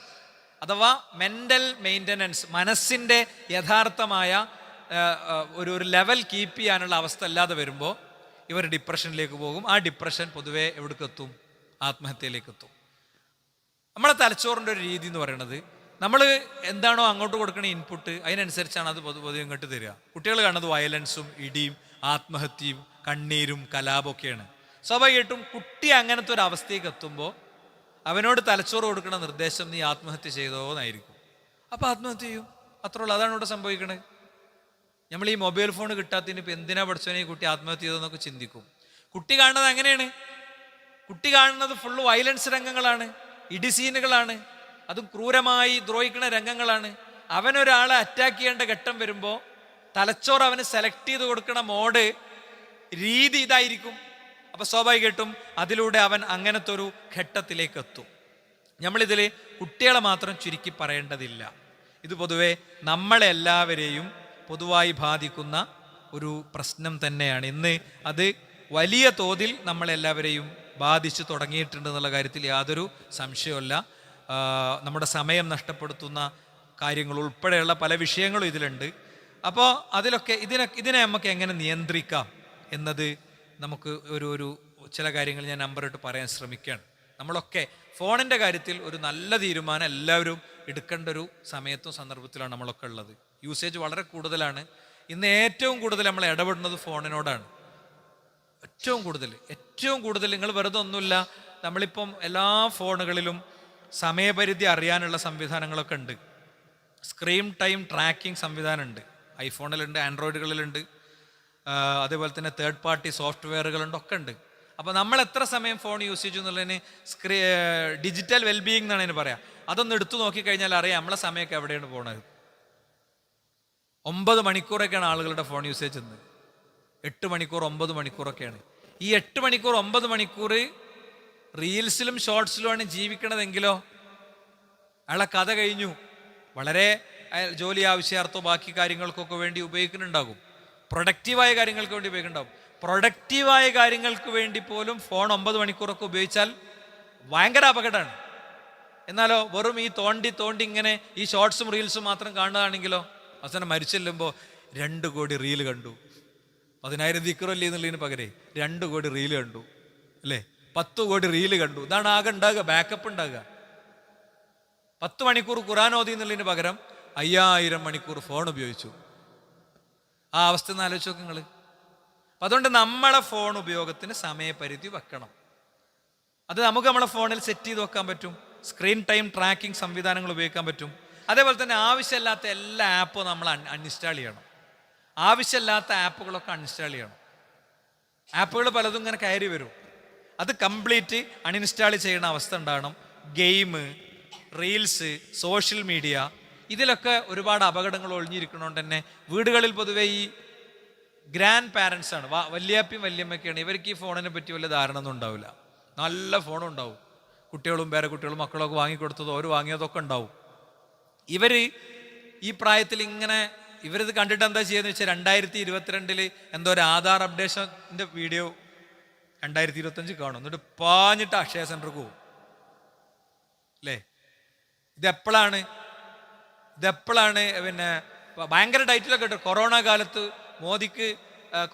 അഥവാ മെൻ്റൽ മെയിൻ്റനൻസ്, മനസ്സിൻ്റെ യഥാർത്ഥമായ ഒരു ലെവൽ കീപ്പ് ചെയ്യാനുള്ള അവസ്ഥ അല്ലാതെ വരുമ്പോൾ ഇവർ ഡിപ്രഷനിലേക്ക് പോകും. ആ ഡിപ്രഷൻ പൊതുവെ എവിടേക്കെത്തും? ആത്മഹത്യയിലേക്ക് എത്തും. നമ്മളെ തലച്ചോറിൻ്റെ ഒരു രീതി എന്ന് പറയുന്നത്, നമ്മൾ എന്താണോ അങ്ങോട്ട് കൊടുക്കുന്ന ഇൻപുട്ട് അതിനനുസരിച്ചാണ് അത് പൊതുവെ ഇങ്ങോട്ട് തരിക. കുട്ടികൾ കാണുന്നത് വയലൻസും ഇടിയും ആത്മഹത്യയും കണ്ണീരും കലാപമൊക്കെയാണ്. സ്വാഭാവികമായിട്ടും കുട്ടി അങ്ങനത്തെ ഒരു അവസ്ഥയ്ക്ക് എത്തുമ്പോൾ അവനോട് തലച്ചോറ് കൊടുക്കുന്ന നിർദ്ദേശം നീ ആത്മഹത്യ ചെയ്തോ എന്നായിരിക്കും. അപ്പോൾ ആത്മഹത്യ ചെയ്യും. അത്രേ ഉള്ളൂ. അതാണ് ഇവിടെ സംഭവിക്കണത്. നമ്മൾ ഈ മൊബൈൽ ഫോൺ കിട്ടാത്തതിന് ഇപ്പം എന്തിനാ പഠിച്ചവനെ ഈ കുട്ടി ആത്മഹത്യ ചെയ്തതെന്നൊക്കെ ചിന്തിക്കും. കുട്ടി കാണുന്നത് അങ്ങനെയാണ്. കുട്ടി കാണുന്നത് ഫുള്ള് വയലൻസ് രംഗങ്ങളാണ്, ഇടിസീനുകളാണ്, അതും ക്രൂരമായി ദ്രോഹിക്കുന്ന രംഗങ്ങളാണ്. അവനൊരാളെ അറ്റാക്ക് ചെയ്യേണ്ട ഘട്ടം വരുമ്പോൾ തലച്ചോറ് അവന് സെലക്ട് ചെയ്ത് കൊടുക്കുന്ന മോഡ് രീതി ഇതായിരിക്കും. അപ്പോൾ സ്വാഭാവികമായിട്ടും അതിലൂടെ അവൻ അങ്ങനത്തെ ഒരു ഘട്ടത്തിലേക്ക് എത്തും. നമ്മളിതിൽ കുട്ടികളെ മാത്രം ചുരുക്കി പറയേണ്ടതില്ല. ഇത് പൊതുവെ നമ്മളെല്ലാവരെയും പൊതുവായി ബാധിക്കുന്ന ഒരു പ്രശ്നം തന്നെയാണ്. ഇന്ന് അത് വലിയ തോതിൽ നമ്മളെല്ലാവരെയും ബാധിച്ചു തുടങ്ങിയിട്ടുണ്ട് എന്നുള്ള കാര്യത്തിൽ യാതൊരു സംശയവുമില്ല. നമ്മുടെ സമയം നഷ്ടപ്പെടുത്തുന്ന കാര്യങ്ങൾ ഉൾപ്പെടെയുള്ള പല വിഷയങ്ങളും ഇതിലുണ്ട്. അപ്പോൾ അതിലൊക്കെ ഇതിനെ നമുക്ക് എങ്ങനെ നിയന്ത്രിക്കാം എന്നത് നമുക്ക് ഒരു ചില കാര്യങ്ങൾ ഞാൻ നമ്പറിട്ട് പറയാൻ ശ്രമിക്കുകയാണ്. നമ്മളൊക്കെ ഫോണിൻ്റെ കാര്യത്തിൽ ഒരു നല്ല തീരുമാനം എല്ലാവരും എടുക്കേണ്ട ഒരു സമയത്തും സന്ദർഭത്തിലാണ് നമ്മളൊക്കെ ഉള്ളത്. യൂസേജ് വളരെ കൂടുതലാണ്. ഇന്ന് ഏറ്റവും കൂടുതൽ നമ്മൾ ഇടപെടുന്നത് ഫോണിനോടാണ്. ഏറ്റവും കൂടുതൽ നിങ്ങൾ വെറുതെ ഒന്നുമില്ല, നമ്മളിപ്പം എല്ലാ ഫോണുകളിലും സമയപരിധി അറിയാനുള്ള സംവിധാനങ്ങളൊക്കെ ഉണ്ട്. സ്ക്രീൻ ടൈം ട്രാക്കിംഗ് സംവിധാനമുണ്ട്. ഐഫോണിലുണ്ട്, ആൻഡ്രോയിഡുകളിലുണ്ട്, അതേപോലെ തന്നെ തേർഡ് പാർട്ടി സോഫ്റ്റ്വെയറുകളുണ്ട്, ഒക്കെ ഉണ്ട്. അപ്പോൾ നമ്മൾ എത്ര സമയം ഫോൺ യൂസ് ചെയ്തു എന്നുള്ളതിന് ഡിജിറ്റൽ വെൽബീയിങ് എന്നാണ് അതിന് പറയാം. അതൊന്ന് എടുത്തു നോക്കിക്കഴിഞ്ഞാൽ അറിയാം നമ്മളെ സമയമൊക്കെ എവിടെയാണ് പോണത്. 9 മണിക്കൂറൊക്കെയാണ് ആളുകളുടെ ഫോൺ യൂസേജ് എന്ന്. 8 മണിക്കൂർ 9 മണിക്കൂറൊക്കെയാണ്. ഈ 8 മണിക്കൂർ 9 മണിക്കൂർ റീൽസിലും ഷോർട്സിലുമാണ് ജീവിക്കണതെങ്കിലോ അയാളെ കഥ കഴിഞ്ഞു. വളരെ ജോലി ആവശ്യാർത്ഥോ ബാക്കി കാര്യങ്ങൾക്കൊക്കെ വേണ്ടി ഉപയോഗിക്കുന്നുണ്ടാകും. പ്രൊഡക്റ്റീവായ കാര്യങ്ങൾക്ക് വേണ്ടി ഉപയോഗിക്കുന്നുണ്ടാകും. പ്രൊഡക്റ്റീവായ കാര്യങ്ങൾക്ക് വേണ്ടി പോലും ഫോൺ 9 മണിക്കൂറൊക്കെ ഉപയോഗിച്ചാൽ ഭയങ്കര അപകടമാണ്. എന്നാലോ വെറും ഈ തോണ്ടി ഇങ്ങനെ ഈ ഷോർട്സും റീൽസും മാത്രം കാണുകയാണെങ്കിലോ അവസാനം മരിച്ചെല്ലുമ്പോൾ 2 കോടി റീല് കണ്ടു, 10,000 ദിക്റല്ലേ എന്നുള്ളതിന് പകരേ 2 കോടി റീല് കണ്ടു, അല്ലേ? 10 കോടി റീല് കണ്ടു. ഇതാണ് ആകെ ഉണ്ടാകുക, ബാക്കപ്പ് ഉണ്ടാകുക. 10 മണിക്കൂർ ഖുർആൻ ഓതി എന്നുള്ളതിന് പകരം 5000 മണിക്കൂർ ഫോൺ ഉപയോഗിച്ചു. ആ അവസ്ഥ ഒന്ന് ആലോചിച്ച് നോക്ക് നിങ്ങൾ. അപ്പം അതുകൊണ്ട് നമ്മളെ ഫോൺ ഉപയോഗത്തിന് സമയപരിധി വെക്കണം. അത് നമുക്ക് നമ്മളെ ഫോണിൽ സെറ്റ് ചെയ്ത് വെക്കാൻ പറ്റും. സ്ക്രീൻ ടൈം ട്രാക്കിംഗ് സംവിധാനങ്ങൾ ഉപയോഗിക്കാൻ പറ്റും. അതേപോലെ തന്നെ ആവശ്യമില്ലാത്ത എല്ലാ ആപ്പും നമ്മൾ അൺഇൻസ്റ്റാൾ ചെയ്യണം. ആവശ്യമില്ലാത്ത ആപ്പുകളൊക്കെ അൺഇൻസ്റ്റാൾ ചെയ്യണം. ആപ്പുകൾ പലതും ഇങ്ങനെ കയറി വരും, അത് കംപ്ലീറ്റ് അൺഇൻസ്റ്റാൾ ചെയ്യുന്ന അവസ്ഥ ഉണ്ടാകണം. ഗെയിം, റീൽസ്, സോഷ്യൽ മീഡിയ, ഇതിലൊക്കെ ഒരുപാട് അപകടങ്ങൾ ഒളിഞ്ഞിരിക്കണോണ്ട് തന്നെ വീടുകളിൽ പൊതുവെ ഈ ഗ്രാൻഡ് പാരൻസ് ആണ്, വല്യാപ്പയും വല്യമ്മയൊക്കെയാണ്. ഇവർക്ക് ഈ ഫോണിനെ പറ്റി വല്ല ധാരണ ഒന്നും ഉണ്ടാവില്ല. നല്ല ഫോണും ഉണ്ടാവും, കുട്ടികളും പേരക്കുട്ടികളും മക്കളൊക്കെ വാങ്ങിക്കൊടുത്തതോ അവർ വാങ്ങിയതൊക്കെ ഉണ്ടാവും. ഇവർ ഈ പ്രായത്തിൽ ഇങ്ങനെ ഇവരിത് കണ്ടിട്ട് എന്താ ചെയ്യുന്നത് വെച്ചാൽ 2022 എന്തോ ഒരു ആധാർ അപ്ഡേഷൻ്റെ വീഡിയോ 2025 കാണും. എന്നിട്ട് പാഞ്ഞിട്ട് അക്ഷയ സെൻറ്റർക്ക് പോകും, അല്ലേ? ഇതെപ്പോഴാണ് പിന്നെ ഭയങ്കര ടൈറ്റിലൊക്കെ ഇട്ട് കൊറോണ കാലത്ത് മോദിക്ക്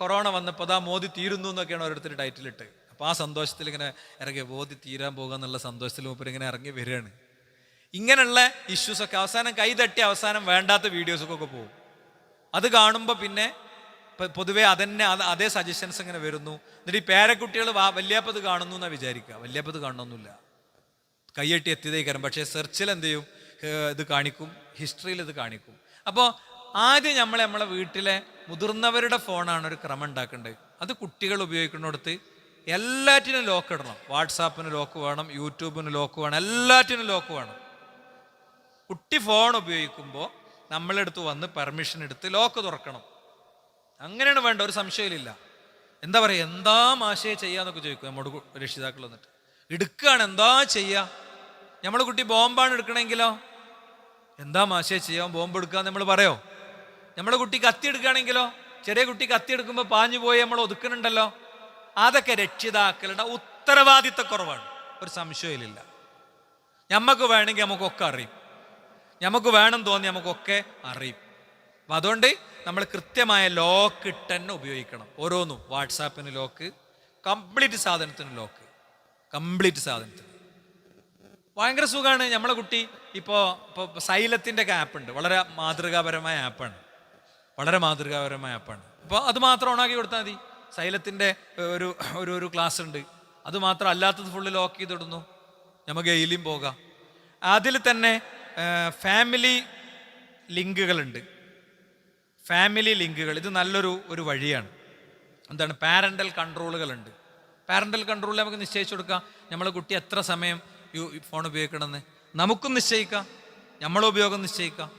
കൊറോണ വന്നപ്പോൾ അതാ മോദി തീരുന്നു എന്നൊക്കെയാണ് ഓരോരുത്തർ ടൈറ്റിലിട്ട്. അപ്പോൾ ആ സന്തോഷത്തിൽ ഇങ്ങനെ ഇറങ്ങി മോദി തീരാൻ പോകുക എന്നുള്ള സന്തോഷത്തിൽ മൂപ്പർ ഇങ്ങനെ ഇറങ്ങി വരികയാണ്. ഇങ്ങനെയുള്ള ഇഷ്യൂസൊക്കെ അവസാനം കൈതട്ടി അവസാനം വേണ്ടാത്ത വീഡിയോസൊക്കെ പോകും. അത് കാണുമ്പോൾ പിന്നെ പൊതുവേ അതേ സജഷൻസ് ഇങ്ങനെ വരുന്നു. എന്നിട്ട് ഈ പേരക്കുട്ടികൾ വല്യാപ്പത് കാണുന്നു എന്നാണ് വിചാരിക്കുക. വല്യാപ്പത് കാണണമെന്നില്ല, കയ്യെട്ടി എത്തിയതേക്കാരം. പക്ഷേ സെർച്ചിൽ എന്ത് ചെയ്യും, ഇത് കാണിക്കും, ഹിസ്റ്ററിയിൽ ഇത് കാണിക്കും. അപ്പോൾ ആദ്യം നമ്മളെ വീട്ടിലെ മുതിർന്നവരുടെ ഫോണാണ് ഒരു ക്രമം ഉണ്ടാക്കേണ്ടത്. അത് കുട്ടികൾ ഉപയോഗിക്കുന്നിടത്ത് എല്ലാറ്റിനും ലോക്ക് ഇടണം. വാട്സാപ്പിന് ലോക്ക് വേണം, യൂട്യൂബിന് ലോക്ക് വേണം, എല്ലാറ്റിനും ലോക്ക് വേണം. കുട്ടി ഫോൺ ഉപയോഗിക്കുമ്പോൾ നമ്മളെടുത്ത് വന്ന് പെർമിഷൻ എടുത്ത് ലോക്ക് തുറക്കണം. അങ്ങനെയാണ് വേണ്ട, ഒരു സംശയമില്ല. എന്താ പറയുക, എന്താ മാഷയെ ചെയ്യാന്നൊക്കെ ചോദിക്കും നമ്മോട് രക്ഷിതാക്കൾ വന്നിട്ട്. എടുക്കുകയാണ്, എന്താ ചെയ്യുക? നമ്മളെ കുട്ടി ബോംബാണ് എടുക്കണമെങ്കിലോ എന്താ മാഷേ ചെയ്യാൻ ബോംബ് എടുക്കാന്ന് നമ്മൾ പറയോ? നമ്മളെ കുട്ടി കത്തി എടുക്കുകയാണെങ്കിലോ ചെറിയ കുട്ടി കത്തി എടുക്കുമ്പോൾ പാഞ്ഞു പോയി നമ്മൾ ഒതുക്കുന്നുണ്ടല്ലോ. അതൊക്കെ രക്ഷിതാക്കളുടെ ഉത്തരവാദിത്തക്കുറവാണ്, ഒരു സംശയമില്ല. നമുക്ക് വേണമെങ്കിൽ നമുക്കൊക്കെ അറിയും, നമുക്ക് വേണം തോന്നി നമുക്കൊക്കെ അറിയും. അപ്പം അതുകൊണ്ട് നമ്മൾ കൃത്യമായ ലോക്ക് ഇട്ട് തന്നെ ഉപയോഗിക്കണം. ഓരോന്നും വാട്സാപ്പിന് ലോക്ക്, കംപ്ലീറ്റ് സാധനത്തിന് ഭയങ്കര സുഖമാണ്. നമ്മളെ കുട്ടി ഇപ്പോൾ സൈലത്തിൻ്റെ ഒക്കെ ആപ്പ് ഉണ്ട്, വളരെ മാതൃകാപരമായ ആപ്പാണ്. അപ്പോൾ അത് മാത്രം ഓണാക്കി കൊടുത്താൽ മതി. സൈലത്തിൻ്റെ ഒരു ക്ലാസ് ഉണ്ട്, അത് മാത്രം, അല്ലാത്തത് ഫുള്ള് ലോക്ക് ചെയ്തിടുന്നു. നമുക്ക് എയിലും പോകാം. അതിൽ തന്നെ ഫാമിലി ലിങ്കുകളുണ്ട്. ഇത് നല്ലൊരു വഴിയാണ്. എന്താണ്, പാരൻ്റൽ കൺട്രോളുകളുണ്ട്. പാരൻ്റൽ കൺട്രോൾ നമുക്ക് നിശ്ചയിച്ചു കൊടുക്കാം. നമ്മളെ കുട്ടി എത്ര സമയം ഫോൺ ഉപയോഗിക്കണമെന്ന് നമുക്കും നിശ്ചയിക്കാം. നമ്മളെ ഉപയോഗം നിശ്ചയിക്കാം.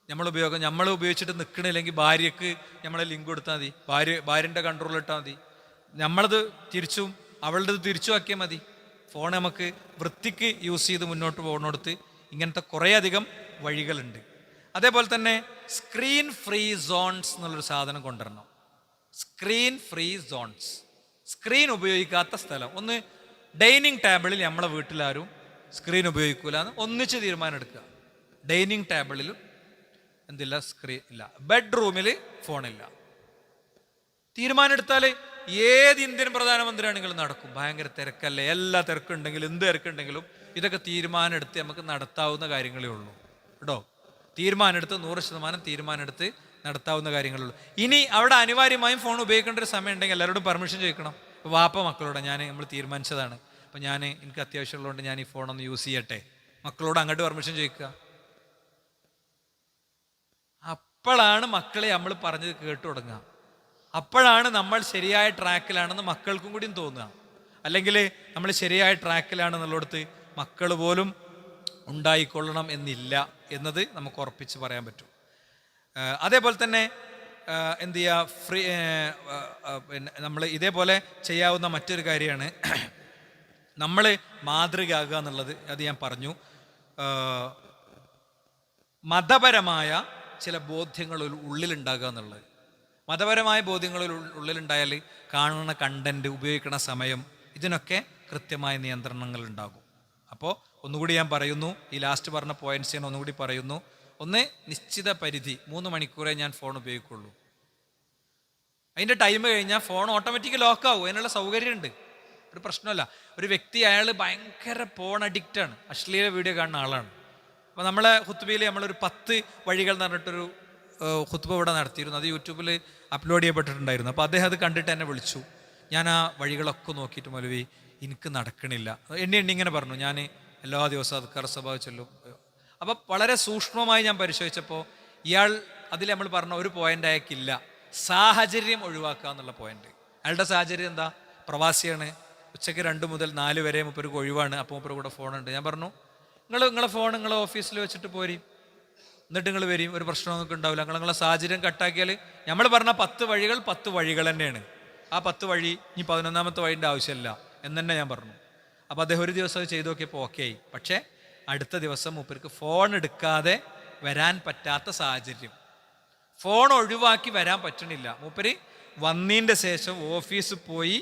നമ്മൾ ഉപയോഗിച്ചിട്ട് നിൽക്കണില്ലെങ്കിൽ ഭാര്യക്ക് നമ്മളെ ലിങ്ക് കൊടുത്താൽ മതി, ഭാര്യൻ്റെ കൺട്രോൾ ഇട്ടാൽ മതി. നമ്മളത് തിരിച്ചും അവളുടേത് തിരിച്ചു ആക്കിയാൽ മതി. ഫോൺ നമുക്ക് വൃത്തിക്ക് യൂസ് ചെയ്ത് മുന്നോട്ട് പോകുന്നിടത്ത് ഇങ്ങനത്തെ കുറേയധികം വഴികളുണ്ട്. അതേപോലെ തന്നെ സ്ക്രീൻ ഫ്രീ സോൺസ് എന്നുള്ളൊരു സാധനം കൊണ്ടുവരണം. സ്ക്രീൻ ഫ്രീ സോൺസ്, സ്ക്രീൻ ഉപയോഗിക്കാത്ത സ്ഥലം. ഒന്ന്, ഡൈനിങ് ടേബിളിൽ നമ്മളെ വീട്ടിലാരും സ്ക്രീൻ ഉപയോഗിക്കൂല എന്ന് ഒന്നിച്ച് തീരുമാനം എടുക്കുക. ഡൈനിങ് ടേബിളിലും എന്തില്ല, സ്ക്രീൻ ഇല്ല. ബെഡ്റൂമിൽ ഫോണില്ല. തീരുമാനം എടുത്താൽ ഏത് ഇന്ത്യൻ പ്രധാനമന്ത്രിയാണെങ്കിലും നടക്കും. ഭയങ്കര തിരക്കല്ലേ, എല്ലാ തിരക്കുണ്ടെങ്കിലും എന്ത് തിരക്കുണ്ടെങ്കിലും ഇതൊക്കെ തീരുമാനം എടുത്ത് നമുക്ക് നടത്താവുന്ന കാര്യങ്ങളേ ഉള്ളൂ കേട്ടോ. തീരുമാനം എടുത്ത് 100% തീരുമാനം എടുത്ത് നടത്താവുന്ന കാര്യങ്ങളുള്ളൂ. ഇനി അവിടെ അനിവാര്യമായും ഫോൺ ഉപയോഗിക്കേണ്ട ഒരു സമയം ഉണ്ടെങ്കിൽ എല്ലാവരോടും പെർമിഷൻ ചോദിക്കണം. ഇപ്പോൾ വാപ്പ മക്കളോട് നമ്മൾ തീരുമാനിച്ചതാണ്, അപ്പം എനിക്ക് അത്യാവശ്യമുള്ളതുകൊണ്ട് ഞാൻ ഈ ഫോണൊന്ന് യൂസ് ചെയ്യട്ടെ, മക്കളോട് അങ്ങോട്ട് പെർമിഷൻ ചോദിക്കുക. അപ്പോഴാണ് മക്കളെ നമ്മൾ പറഞ്ഞത് കേട്ടു തുടങ്ങുക. അപ്പോഴാണ് നമ്മൾ ശരിയായ ട്രാക്കിലാണെന്ന് മക്കൾക്കും കൂടിയും തോന്നുക. അല്ലെങ്കിൽ നമ്മൾ ശരിയായ ട്രാക്കിലാണെന്നുള്ളിടത്ത് മക്കൾ പോലും ഉണ്ടായിക്കൊള്ളണം എന്നില്ല എന്നത് നമുക്ക് ഉറപ്പിച്ച് പറയാൻ പറ്റും. അതേപോലെ തന്നെ എന്ത് ചെയ്യുക, പിന്നെ നമ്മൾ ഇതേപോലെ ചെയ്യാവുന്ന മറ്റൊരു കാര്യമാണ് നമ്മൾ മാതൃകയാകുക എന്നുള്ളത്. അത് ഞാൻ പറഞ്ഞു. മതപരമായ ചില ബോധ്യങ്ങൾ ഉള്ളിലുണ്ടാകുക എന്നുള്ളത്. മതപരമായ ബോധ്യങ്ങൾ ഉള്ളിലുണ്ടായാൽ കാണുന്ന കണ്ടന്റ്, ഉപയോഗിക്കുന്ന സമയം, ഇതിനൊക്കെ കൃത്യമായ നിയന്ത്രണങ്ങൾ ഉണ്ടാകും. അപ്പോൾ ഒന്നുകൂടി ഞാൻ പറയുന്നു, ഈ ലാസ്റ്റ് പറഞ്ഞ പോയിന്റ്സ് ഞാൻ ഒന്നുകൂടി പറയുന്നു. ഒന്ന്, നിശ്ചിത പരിധി 3 മണിക്കൂറേ ഞാൻ ഫോൺ ഉപയോഗിക്കുള്ളൂ. അതിൻ്റെ ടൈം കഴിഞ്ഞാൽ ഫോൺ ഓട്ടോമാറ്റിക് ലോക്കാവും. അതിനുള്ള സൗകര്യമുണ്ട്, ഒരു പ്രശ്നമല്ല. ഒരു വ്യക്തി അയാൾ ഭയങ്കര ഫോൺ അഡിക്റ്റാണ്, അശ്ലീല വീഡിയോ കാണുന്ന ആളാണ്. അപ്പോൾ നമ്മളെ ഖുത്ബയിൽ നമ്മളൊരു 10 വഴികൾ എന്ന് പറഞ്ഞിട്ടൊരു ഖുത്ബ ഇവിടെ നടത്തിയിരുന്നു. അത് യൂട്യൂബിൽ അപ്ലോഡ് ചെയ്യപ്പെട്ടിട്ടുണ്ടായിരുന്നു. അപ്പോൾ അദ്ദേഹം അത് കണ്ടിട്ട് എന്നെ വിളിച്ചു. ഞാൻ ആ വഴികളൊക്കെ നോക്കിയിട്ട് മൗലവി എനിക്ക് നടക്കണില്ല. എണ്ണി ഇങ്ങനെ പറഞ്ഞു. ഞാൻ എല്ലാ ദിവസവും അദ്കാർ സ്വഭാവ ചൊല്ലും. അപ്പോൾ വളരെ സൂക്ഷ്മമായി ഞാൻ പരിശോധിച്ചപ്പോൾ ഇയാൾ അതിൽ നമ്മൾ പറഞ്ഞ ഒരു പോയിന്റ് അയാൾക്കില്ല. സാഹചര്യം ഒഴിവാക്കുക എന്നുള്ള പോയിന്റ്. അയാളുടെ സാഹചര്യം എന്താ? പ്രവാസിയാണ്, ഉച്ചയ്ക്ക് 2 മുതൽ 4 വരെ മൂപ്പർക്ക് ഒഴിവാണ്. അപ്പോൾ മൂപ്പര് കൂടെ ഫോണുണ്ട്. ഞാൻ പറഞ്ഞു, നിങ്ങളെ ഫോൺ നിങ്ങൾ ഓഫീസിൽ വെച്ചിട്ട് പോരി, എന്നിട്ട് നിങ്ങൾ വരും, ഒരു പ്രശ്നമൊന്നും ഉണ്ടാവില്ല. നിങ്ങളെ സാഹചര്യം കട്ടാക്കിയാൽ നമ്മൾ പറഞ്ഞ 10 വഴികൾ 10 വഴികൾ തന്നെയാണ്. ആ 10 വഴി ഇനി 11ാമത്തെ വഴിൻ്റെ ആവശ്യമില്ല എന്ന് തന്നെ ഞാൻ പറഞ്ഞു. അപ്പോൾ അദ്ദേഹം ഒരു ദിവസം ചെയ്ത് നോക്കിയപ്പോൾ ഓക്കെ ആയി. പക്ഷേ അടുത്ത ദിവസം മൂപ്പർക്ക് ഫോൺ എടുക്കാതെ വരാൻ പറ്റാത്ത സാഹചര്യം, ഫോൺ ഒഴിവാക്കി വരാൻ പറ്റണില്ല. മൂപ്പര് വന്നതിൻ്റെ ശേഷം ഓഫീസിൽ പോയി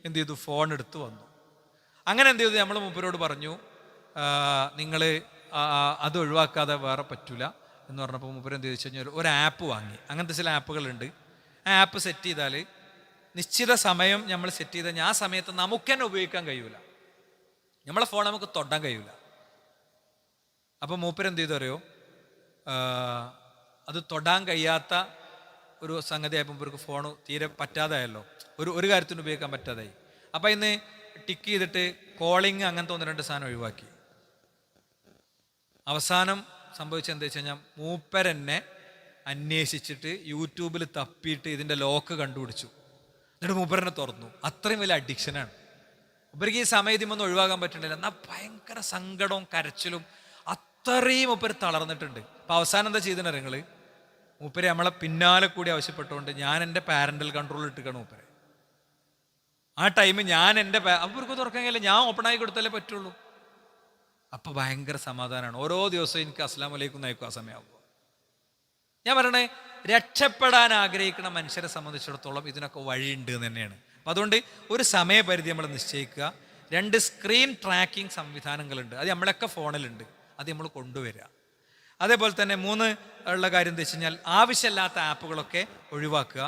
എന്ത് ചെയ്തു, ഫോൺ എടുത്ത് വന്നു. അങ്ങനെ എന്ത് ചെയ്തു, നമ്മൾ മൂപ്പരോട് പറഞ്ഞു, നിങ്ങൾ അത് ഒഴിവാക്കാതെ വേറെ പറ്റൂല എന്ന് പറഞ്ഞപ്പോൾ മൂപ്പര് എന്ത് ചോദിച്ചു കഴിഞ്ഞാൽ ഒരു ആപ്പ് വാങ്ങി. അങ്ങനത്തെ ചില ആപ്പുകളുണ്ട്. ആ ആപ്പ് സെറ്റ് ചെയ്താൽ നിശ്ചിത സമയം നമ്മൾ സെറ്റ് ചെയ്താൽ ആ സമയത്ത് നമുക്ക് തന്നെ ഉപയോഗിക്കാൻ കഴിയൂല, നമ്മളെ ഫോൺ നമുക്ക് തൊടാൻ കഴിയൂല. അപ്പോൾ മൂപ്പര് എന്ത് ചെയ്തു അറിയോ, അത് തൊടാൻ കഴിയാത്ത ഒരു സംഗതി ആയപ്പോൾ മൂപ്പർക്ക് ഫോൺ തീരെ പറ്റാതായല്ലോ, ഒരു കാര്യത്തിന് ഉപയോഗിക്കാൻ പറ്റാതായി. അപ്പം ഇന്ന് ടിക്ക് ചെയ്തിട്ട് കോളിങ് അങ്ങനത്തെ 1-2 സാധനം ഒഴിവാക്കി. അവസാനം സംഭവിച്ചത് എന്താ വെച്ച് കഴിഞ്ഞാൽ മൂപ്പരെന്നെ അന്വേഷിച്ചിട്ട് യൂട്യൂബിൽ തപ്പിയിട്ട് ഇതിൻ്റെ ലോക്ക് കണ്ടുപിടിച്ചു. എന്നിട്ട് മൂപ്പരെന്നെ തുറന്നു. അത്രയും വലിയ അഡിക്ഷനാണ് മൂപ്പർക്ക്. ഈ സമയം ഇതിമൊന്നും ഒഴിവാക്കാൻ പറ്റണില്ല. എന്നാൽ ഭയങ്കര സങ്കടവും കരച്ചിലും, അത്രയും മൂപ്പര് തളർന്നിട്ടുണ്ട്. അപ്പം അവസാനം എന്താ ചെയ്തിട്ടുണ്ടെങ്കിൽ നിങ്ങൾ, മൂപ്പര് നമ്മളെ പിന്നാലെ കൂടി ആവശ്യപ്പെട്ടുകൊണ്ട് ഞാൻ എൻ്റെ പാരൻ്റൽ കൺട്രോൾ ഇട്ടിക്കണം മൂപ്പരെ. ആ ടൈം ഞാൻ എൻ്റെ അവർക്ക് തുറക്കാൻ കഴിയില്ല, ഞാൻ ഓപ്പൺ ആക്കി കൊടുത്താലേ പറ്റുള്ളൂ. അപ്പോൾ ഭയങ്കര സമാധാനമാണ്. ഓരോ ദിവസവും എനിക്ക് അസ്സലാമു അലൈക്കും നയിക്കും ആ സമയമാകുമ്പോൾ. ഞാൻ പറയണേ, രക്ഷപ്പെടാൻ ആഗ്രഹിക്കുന്ന മനുഷ്യരെ സംബന്ധിച്ചിടത്തോളം ഇതിനൊക്കെ വഴിയുണ്ട് എന്ന് തന്നെയാണ്. അപ്പം അതുകൊണ്ട് ഒരു സമയപരിധി നമ്മൾ നിശ്ചയിക്കുക. 2 സ്ക്രീൻ ട്രാക്കിംഗ് സംവിധാനങ്ങളുണ്ട്, അത് നമ്മളൊക്കെ ഫോണിലുണ്ട്, അത് നമ്മൾ കൊണ്ടുവരിക. അതേപോലെ തന്നെ 3 ഉള്ള കാര്യം എന്താ വെച്ച് കഴിഞ്ഞാൽ ആവശ്യമില്ലാത്ത ആപ്പുകളൊക്കെ ഒഴിവാക്കുക.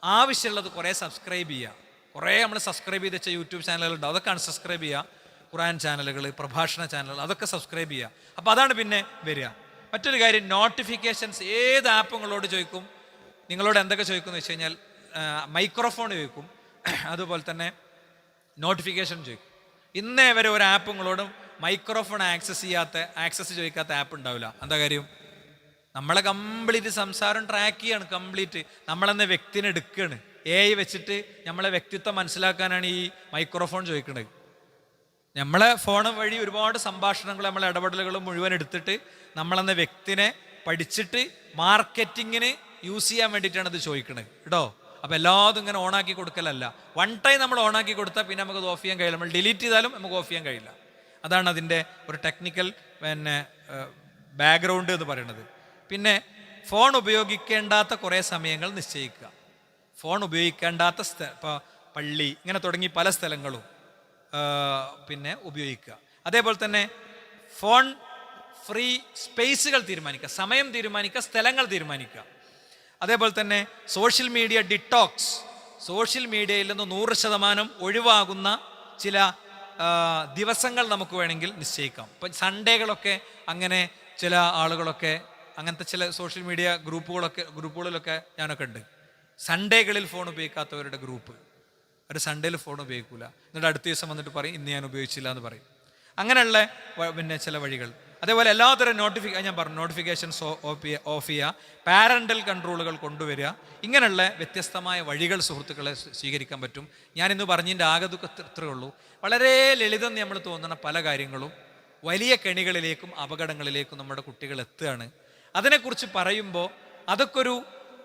ആവശ്യമുള്ളത് കുറേ സബ്സ്ക്രൈബ് ചെയ്യുക. കുറേ നമ്മൾ സബ്സ്ക്രൈബ് ചെയ്ത് വെച്ച യൂട്യൂബ് ചാനലുകളുണ്ട്, അതൊക്കെ അൺസബ്സ്ക്രൈബ് ചെയ്യുക. ഖുർആൻ ചാനലുകൾ, പ്രഭാഷണ ചാനലുകൾ, അതൊക്കെ സബ്സ്ക്രൈബ് ചെയ്യുക. അപ്പോൾ അതാണ് പിന്നെ വരിക. മറ്റൊരു കാര്യം, നോട്ടിഫിക്കേഷൻസ് ഏത് ആപ്പുകളോട് ചോദിക്കും, നിങ്ങളോട് എന്തൊക്കെ ചോദിക്കും എന്ന് വെച്ച് കഴിഞ്ഞാൽ മൈക്രോഫോൺ ചോദിക്കും, അതുപോലെ തന്നെ നോട്ടിഫിക്കേഷൻ ചോദിക്കും. ഇന്നേ വരെ ഒരു ആപ്പുകളോടും മൈക്രോഫോൺ ആക്സസ് ചോദിക്കാത്ത ആപ്പ് ഉണ്ടാവില്ല. എന്താ കാര്യം? നമ്മളെ കംപ്ലീറ്റ് സംസാരം ട്രാക്ക് ചെയ്യാണ്. കംപ്ലീറ്റ് നമ്മളെന്ന വ്യക്തിനെ എടുക്കുകയാണ്. AI വെച്ചിട്ട് നമ്മളെ വ്യക്തിത്വം മനസ്സിലാക്കാനാണ് ഈ മൈക്രോഫോൺ ചോദിക്കുന്നത്. നമ്മളെ ഫോൺ വഴി ഒരുപാട് സംഭാഷണങ്ങൾ, നമ്മളെ ഇടപെടലുകളും മുഴുവൻ എടുത്തിട്ട് നമ്മളെന്ന വ്യക്തിനെ പഠിച്ചിട്ട് മാർക്കറ്റിങ്ങിന് യൂസ് ചെയ്യാൻ വേണ്ടിയിട്ടാണ് ഇത് ചോദിക്കുന്നത് കേട്ടോ. അപ്പോൾ എല്ലാതും ഇങ്ങനെ ഓണാക്കി കൊടുക്കലല്ല. 1 ടൈം നമ്മൾ ഓണാക്കി കൊടുത്താൽ പിന്നെ നമുക്ക് ഓഫ് ചെയ്യാൻ കഴിയില്ല. നമ്മൾ ഡിലീറ്റ് ചെയ്താലും നമുക്ക് ഓഫ് ചെയ്യാൻ കഴിയില്ല. അതാണ് അതിൻ്റെ ഒരു ടെക്നിക്കൽ ബാക്ക്ഗ്രൗണ്ട് എന്ന് പറയുന്നത്. പിന്നെ ഫോൺ ഉപയോഗിക്കേണ്ടാത്ത കുറേ സമയങ്ങൾ നിശ്ചയിക്കുക. ഫോൺ ഉപയോഗിക്കേണ്ടാത്ത ഇപ്പോൾ പള്ളി ഇങ്ങനെ തുടങ്ങി പല സ്ഥലങ്ങളും പിന്നെ ഉപയോഗിക്കുക. അതേപോലെ തന്നെ ഫോൺ ഫ്രീ സ്പേസുകൾ തീരുമാനിക്കുക, സമയം തീരുമാനിക്കുക, സ്ഥലങ്ങൾ തീരുമാനിക്കുക. അതേപോലെ തന്നെ സോഷ്യൽ മീഡിയ ഡിറ്റോക്സ്, സോഷ്യൽ മീഡിയയിൽ നിന്ന് 100% ഒഴിവാകുന്ന ചില ദിവസങ്ങൾ നമുക്ക് വേണമെങ്കിൽ നിശ്ചയിക്കാം. ഇപ്പം സൺഡേകളൊക്കെ അങ്ങനെ ചില ആളുകളൊക്കെ അങ്ങനത്തെ ചില സോഷ്യൽ മീഡിയ ഗ്രൂപ്പുകളിലൊക്കെ ഞാനൊക്കെ ഉണ്ട്. സൺഡേകളിൽ ഫോൺ ഉപയോഗിക്കാത്തവരുടെ ഗ്രൂപ്പ്. ഒരു സൺഡേയിൽ ഫോൺ ഉപയോഗിക്കില്ല, എന്നിട്ട് അടുത്ത ദിവസം വന്നിട്ട് പറയും ഇന്ന് ഞാൻ ഉപയോഗിച്ചില്ല എന്ന് പറയും. അങ്ങനെയുള്ള പിന്നെ ചില വഴികൾ. അതേപോലെ എല്ലാത്തരം നോട്ടിഫിക്കേഷൻസ് ഓഫ് ചെയ്യുക, പാരൻ്റൽ കൺട്രോളുകൾ കൊണ്ടുവരിക. ഇങ്ങനെയുള്ള വ്യത്യസ്തമായ വഴികൾ സുഹൃത്തുക്കളെ സ്വീകരിക്കാൻ പറ്റും. ഞാനിന്ന് പറഞ്ഞതിൻ്റെ ഇത്രയേ ഉള്ളൂ. വളരെ ലളിതം നമ്മൾ തോന്നുന്ന പല കാര്യങ്ങളും വലിയ കെണികളിലേക്കും അപകടങ്ങളിലേക്കും നമ്മുടെ കുട്ടികൾ എത്തുകയാണ്. അതിനെക്കുറിച്ച് പറയുമ്പോൾ അതൊക്കെ ഒരു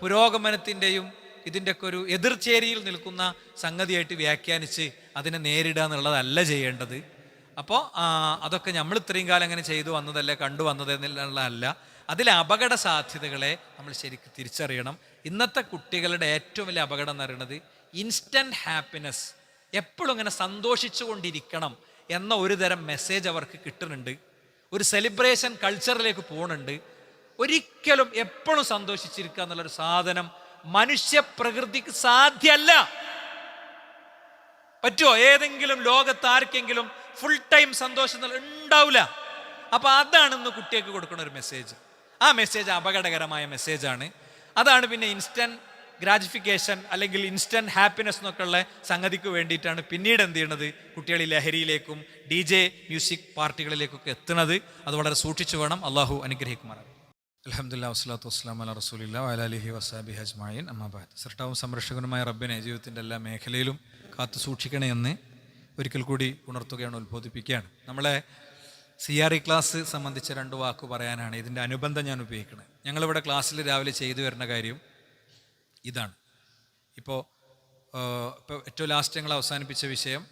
പുരോഗമനത്തിൻ്റെയും ഇതിൻ്റെയൊക്കെ ഒരു എതിർചേരിയിൽ നിൽക്കുന്ന സംഗതിയായിട്ട് വ്യാഖ്യാനിച്ച് അതിനെ നേരിടുക എന്നുള്ളതല്ല ചെയ്യേണ്ടത്. അപ്പോൾ അതൊക്കെ നമ്മൾ ഇത്രയും കാലം അങ്ങനെ ചെയ്തു വന്നതല്ലേ, കണ്ടു വന്നതെന്നുള്ളതല്ല. അതിലെ അപകട സാധ്യതകളെ നമ്മൾ ശരിക്കും തിരിച്ചറിയണം. ഇന്നത്തെ കുട്ടികളുടെ ഏറ്റവും വലിയ അപകടം എന്ന് പറയുന്നത് ഇൻസ്റ്റൻറ്റ് ഹാപ്പിനെസ്, എപ്പോഴും ഇങ്ങനെ സന്തോഷിച്ചു കൊണ്ടിരിക്കണം എന്ന ഒരു തരം മെസ്സേജ് അവർക്ക് കിട്ടുന്നുണ്ട്. ഒരു സെലിബ്രേഷൻ കൾച്ചറിലേക്ക് പോകുന്നുണ്ട്. ഒരിക്കലും എപ്പോഴും സന്തോഷിച്ചിരിക്കുക എന്നുള്ളൊരു സാധനം മനുഷ്യ പ്രകൃതിക്ക് സാധ്യമല്ല. പറ്റുമോ? ഏതെങ്കിലും ലോകത്ത് ആർക്കെങ്കിലും ഫുൾ ടൈം സന്തോഷം ഉണ്ടാവില്ല. അപ്പൊ അതാണ് ഇന്ന് കുട്ടികൾക്ക് കൊടുക്കുന്ന ഒരു മെസ്സേജ്. ആ മെസ്സേജ് അപകടകരമായ മെസ്സേജാണ്. അതാണ് പിന്നെ ഇൻസ്റ്റന്റ് ഗ്രാറ്റിഫിക്കേഷൻ അല്ലെങ്കിൽ ഇൻസ്റ്റന്റ് ഹാപ്പിനെസ് എന്നൊക്കെ ഉള്ള സംഗതിക്ക് വേണ്ടിയിട്ടാണ് പിന്നീട് എന്ത് ചെയ്യണത്, കുട്ടികൾ ഈ ലഹരിയിലേക്കും DJ മ്യൂസിക് പാർട്ടികളിലേക്കൊക്കെ എത്തുന്നത്. അത് വളരെ സൂക്ഷിച്ചു വേണം. അള്ളാഹു അനുഗ്രഹിക്കുമാറാണ്. അൽഹംദുലില്ലാഹി വസ്സലാത്തു വസ്സലാമു അലാ റസൂലില്ലാഹി വഅലാ ആലിഹി വസ്സഹ്ബിഹി അജ്മഈൻ. അമ്മാ ബഅദ്. സൃഷ്ടാവും സംരക്ഷകനുമായ റബ്ബിനെ ജീവിതത്തിൻ്റെ എല്ലാ മേഖലയിലും കാത്തു സൂക്ഷിക്കണേ എന്ന് ഒരിക്കൽ കൂടി ഉണർത്തുകയാണ്, ഉത്ബോധിപ്പിക്കുകയാണ്. നമ്മളെ CRE ക്ലാസ് സംബന്ധിച്ച 2 വാക്ക് പറയാനാണ് ഇതിൻ്റെ അനുബന്ധം ഞാൻ ഉപയോഗിക്കുന്നത്. ഞങ്ങളിവിടെ ക്ലാസ്സിൽ രാവിലെ ചെയ്തു വരുന്ന കാര്യം ഇതാണ്. ഇപ്പോൾ ഏറ്റവും ലാസ്റ്റ് ഞങ്ങൾ അവസാനിപ്പിച്ച വിഷയം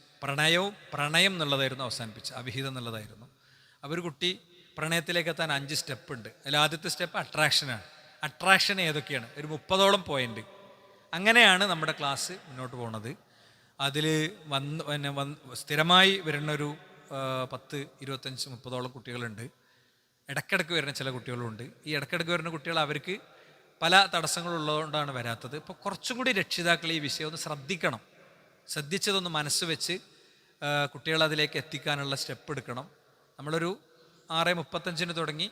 പ്രണയം എന്നുള്ളതായിരുന്നു. അവിഹിതം എന്നുള്ളതായിരുന്നു. അപ്പോൾ ഒരു കുട്ടി പ്രണയത്തിലേക്ക് എത്താൻ 5 സ്റ്റെപ്പ് ഉണ്ട്. അതിൽ ആദ്യത്തെ സ്റ്റെപ്പ് അട്രാക്ഷനാണ്. അട്രാക്ഷൻ ഏതൊക്കെയാണ്? ഒരു 30ഓളം പോയിന്റ്. അങ്ങനെയാണ് നമ്മുടെ ക്ലാസ് മുന്നോട്ട് പോകുന്നത്. അതിൽ സ്ഥിരമായി വരുന്നൊരു 10, 25, 30ഓളം കുട്ടികളുണ്ട്. ഇടയ്ക്കിടയ്ക്ക് വരുന്ന ചില കുട്ടികളുണ്ട്. ഈ ഇടയ്ക്കിടയ്ക്ക് വരുന്ന കുട്ടികൾ അവർക്ക് പല തടസ്സങ്ങളുള്ളതുകൊണ്ടാണ് വരാത്തത്. ഇപ്പോൾ കുറച്ചും കൂടി രക്ഷിതാക്കൾ ഈ വിഷയം ഒന്ന് ശ്രദ്ധിച്ചതൊന്ന് മനസ്സ് വെച്ച് കുട്ടികളതിലേക്ക് എത്തിക്കാനുള്ള സ്റ്റെപ്പ് എടുക്കണം. നമ്മളൊരു 6:35 തുടങ്ങി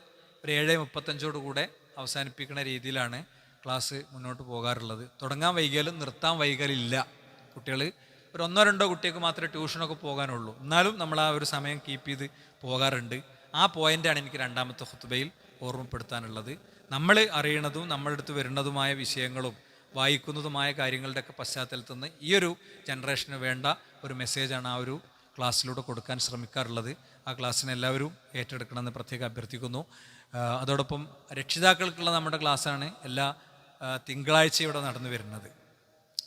ഒരു 7:35 കൂടെ അവസാനിപ്പിക്കുന്ന രീതിയിലാണ് ക്ലാസ് മുന്നോട്ട് പോകാറുള്ളത്. തുടങ്ങാൻ വൈകിയാലും നിർത്താൻ വൈകലില്ല. കുട്ടികൾ ഒരു 1-2 കുട്ടികൾക്ക് മാത്രമേ ട്യൂഷനൊക്കെ പോകാനുള്ളൂ. എന്നാലും നമ്മൾ ആ ഒരു സമയം കീപ്പ് ചെയ്ത് പോകാറുണ്ട്. ആ പോയിൻ്റാണ് എനിക്ക് രണ്ടാമത്തെ ഖുത്ബയിൽ ഓർമ്മപ്പെടുത്താനുള്ളത്. നമ്മൾ അറിയണതും നമ്മളുടെ അടുത്ത് വരുന്നതുമായ വിഷയങ്ങളും വായിക്കുന്നതുമായ കാര്യങ്ങളുടെയൊക്കെ പശ്ചാത്തലത്തിൽ നിന്ന് ഈ ഒരു ജനറേഷന് വേണ്ട ഒരു മെസ്സേജാണ് ആ ഒരു ക്ലാസ്സിലൂടെ കൊടുക്കാൻ ശ്രമിക്കാറുള്ളത്. ആ ക്ലാസ്സിനെ എല്ലാവരും ഏറ്റെടുക്കണമെന്ന് പ്രത്യേകം അഭ്യർത്ഥിക്കുന്നു. അതോടൊപ്പം രക്ഷിതാക്കൾക്കുള്ള നമ്മുടെ ക്ലാസ്സാണ് എല്ലാ തിങ്കളാഴ്ചയും ഇവിടെ നടന്നു വരുന്നത്.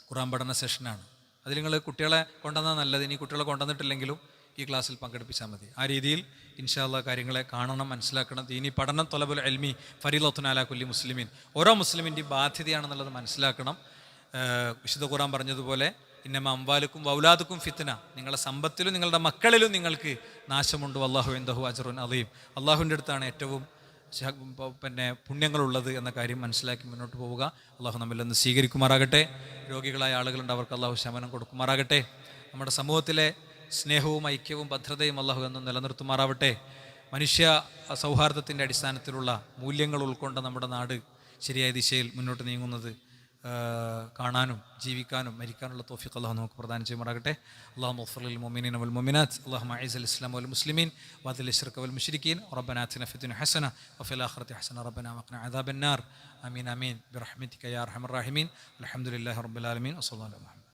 ഖുർആൻ പഠന സെഷനാണ്. അതിൽ നിങ്ങൾ കുട്ടികളെ കൊണ്ടുവന്നാൽ നല്ലത്. ഇനി കുട്ടികളെ കൊണ്ടുവന്നിട്ടില്ലെങ്കിലും ഈ ക്ലാസ്സിൽ പങ്കെടുപ്പിച്ചാൽ മതി. ആ രീതിയിൽ ഇൻഷാ അല്ലാഹ് കാര്യങ്ങളെ കാണണം, മനസ്സിലാക്കണം. ദീനി പഠനം തൊലബുൽ ഇൽമി ഫരീളത്തുൻ അലാ കുല്ലി മുസ്ലിമീൻ, ഓരോ മുസ്ലിമിൻ്റെയും ബാധ്യതയാണെന്നുള്ളത് മനസ്സിലാക്കണം. വിശുദ്ധ ഖുർആൻ പറഞ്ഞതുപോലെ ഇന്നമ അംവാലുക്കും വൗലാദുക്കും ഫിത്ന, നിങ്ങളുടെ സമ്പത്തിലും നിങ്ങളുടെ മക്കളിലും നിങ്ങൾക്ക് നാശമുണ്ട്, അല്ലാഹു ഇൻദഹു അജ്റുൻ അളീം, അള്ളാഹുവിൻ്റെ അടുത്താണ് ഏറ്റവും പുണ്യങ്ങളുള്ളത് എന്ന കാര്യം മനസ്സിലാക്കി മുന്നോട്ട് പോവുക. അള്ളാഹു നമ്മിലൊന്ന് സ്വീകരിക്കുമാറാകട്ടെ. രോഗികളായ ആളുകളുണ്ട്, അവർക്ക് അള്ളാഹു ശമനം കൊടുക്കുമാറാകട്ടെ. നമ്മുടെ സമൂഹത്തിലെ സ്നേഹവും ഐക്യവും ഭദ്രതയും അള്ളാഹു എന്നും നിലനിർത്തുമാറാവട്ടെ. മനുഷ്യ സൗഹാർദ്ദത്തിൻ്റെ അടിസ്ഥാനത്തിലുള്ള മൂല്യങ്ങൾ ഉൾക്കൊണ്ട നമ്മുടെ നാട് ശരിയായ ദിശയിൽ മുന്നോട്ട് നീങ്ങുന്നത് കാണാനും ജീവിക്കാനും മരിക്കാനുള്ള തൗഫീഖ് അല്ലാഹു നമുക്ക് പ്രദാനം ചെയ്യുമാറാകട്ടെ. അല്ലാഹുമ്മ ഗ്ഫിർ ലിൽ മുഅ്മിനീന വൽ മുഅ്മിനാത്ത്, അല്ലാഹുമ്മ അഇസ്സൽ ഇസ്ലാമ വൽ മുസ്ലിമീൻ വഅദിൽ അശ്ശിർക വൽ മുശ്രിക്കീൻ, റബ്ബനാ ആതിനാ ഫിദ്ദുനിയ ഹസന വഫിൽ ആഖിറതി ഹസന റബ്ബനാ വഖിനാ അദാബന്നാർ. ആമീൻ ആമീൻ ബിറഹ്മതിക യാ അർഹമർ റഹീമീൻ. അൽഹംദുലില്ലാഹി റബ്ബിൽ ആലമീൻ. വസല്ലല്ലാഹു അലൈഹി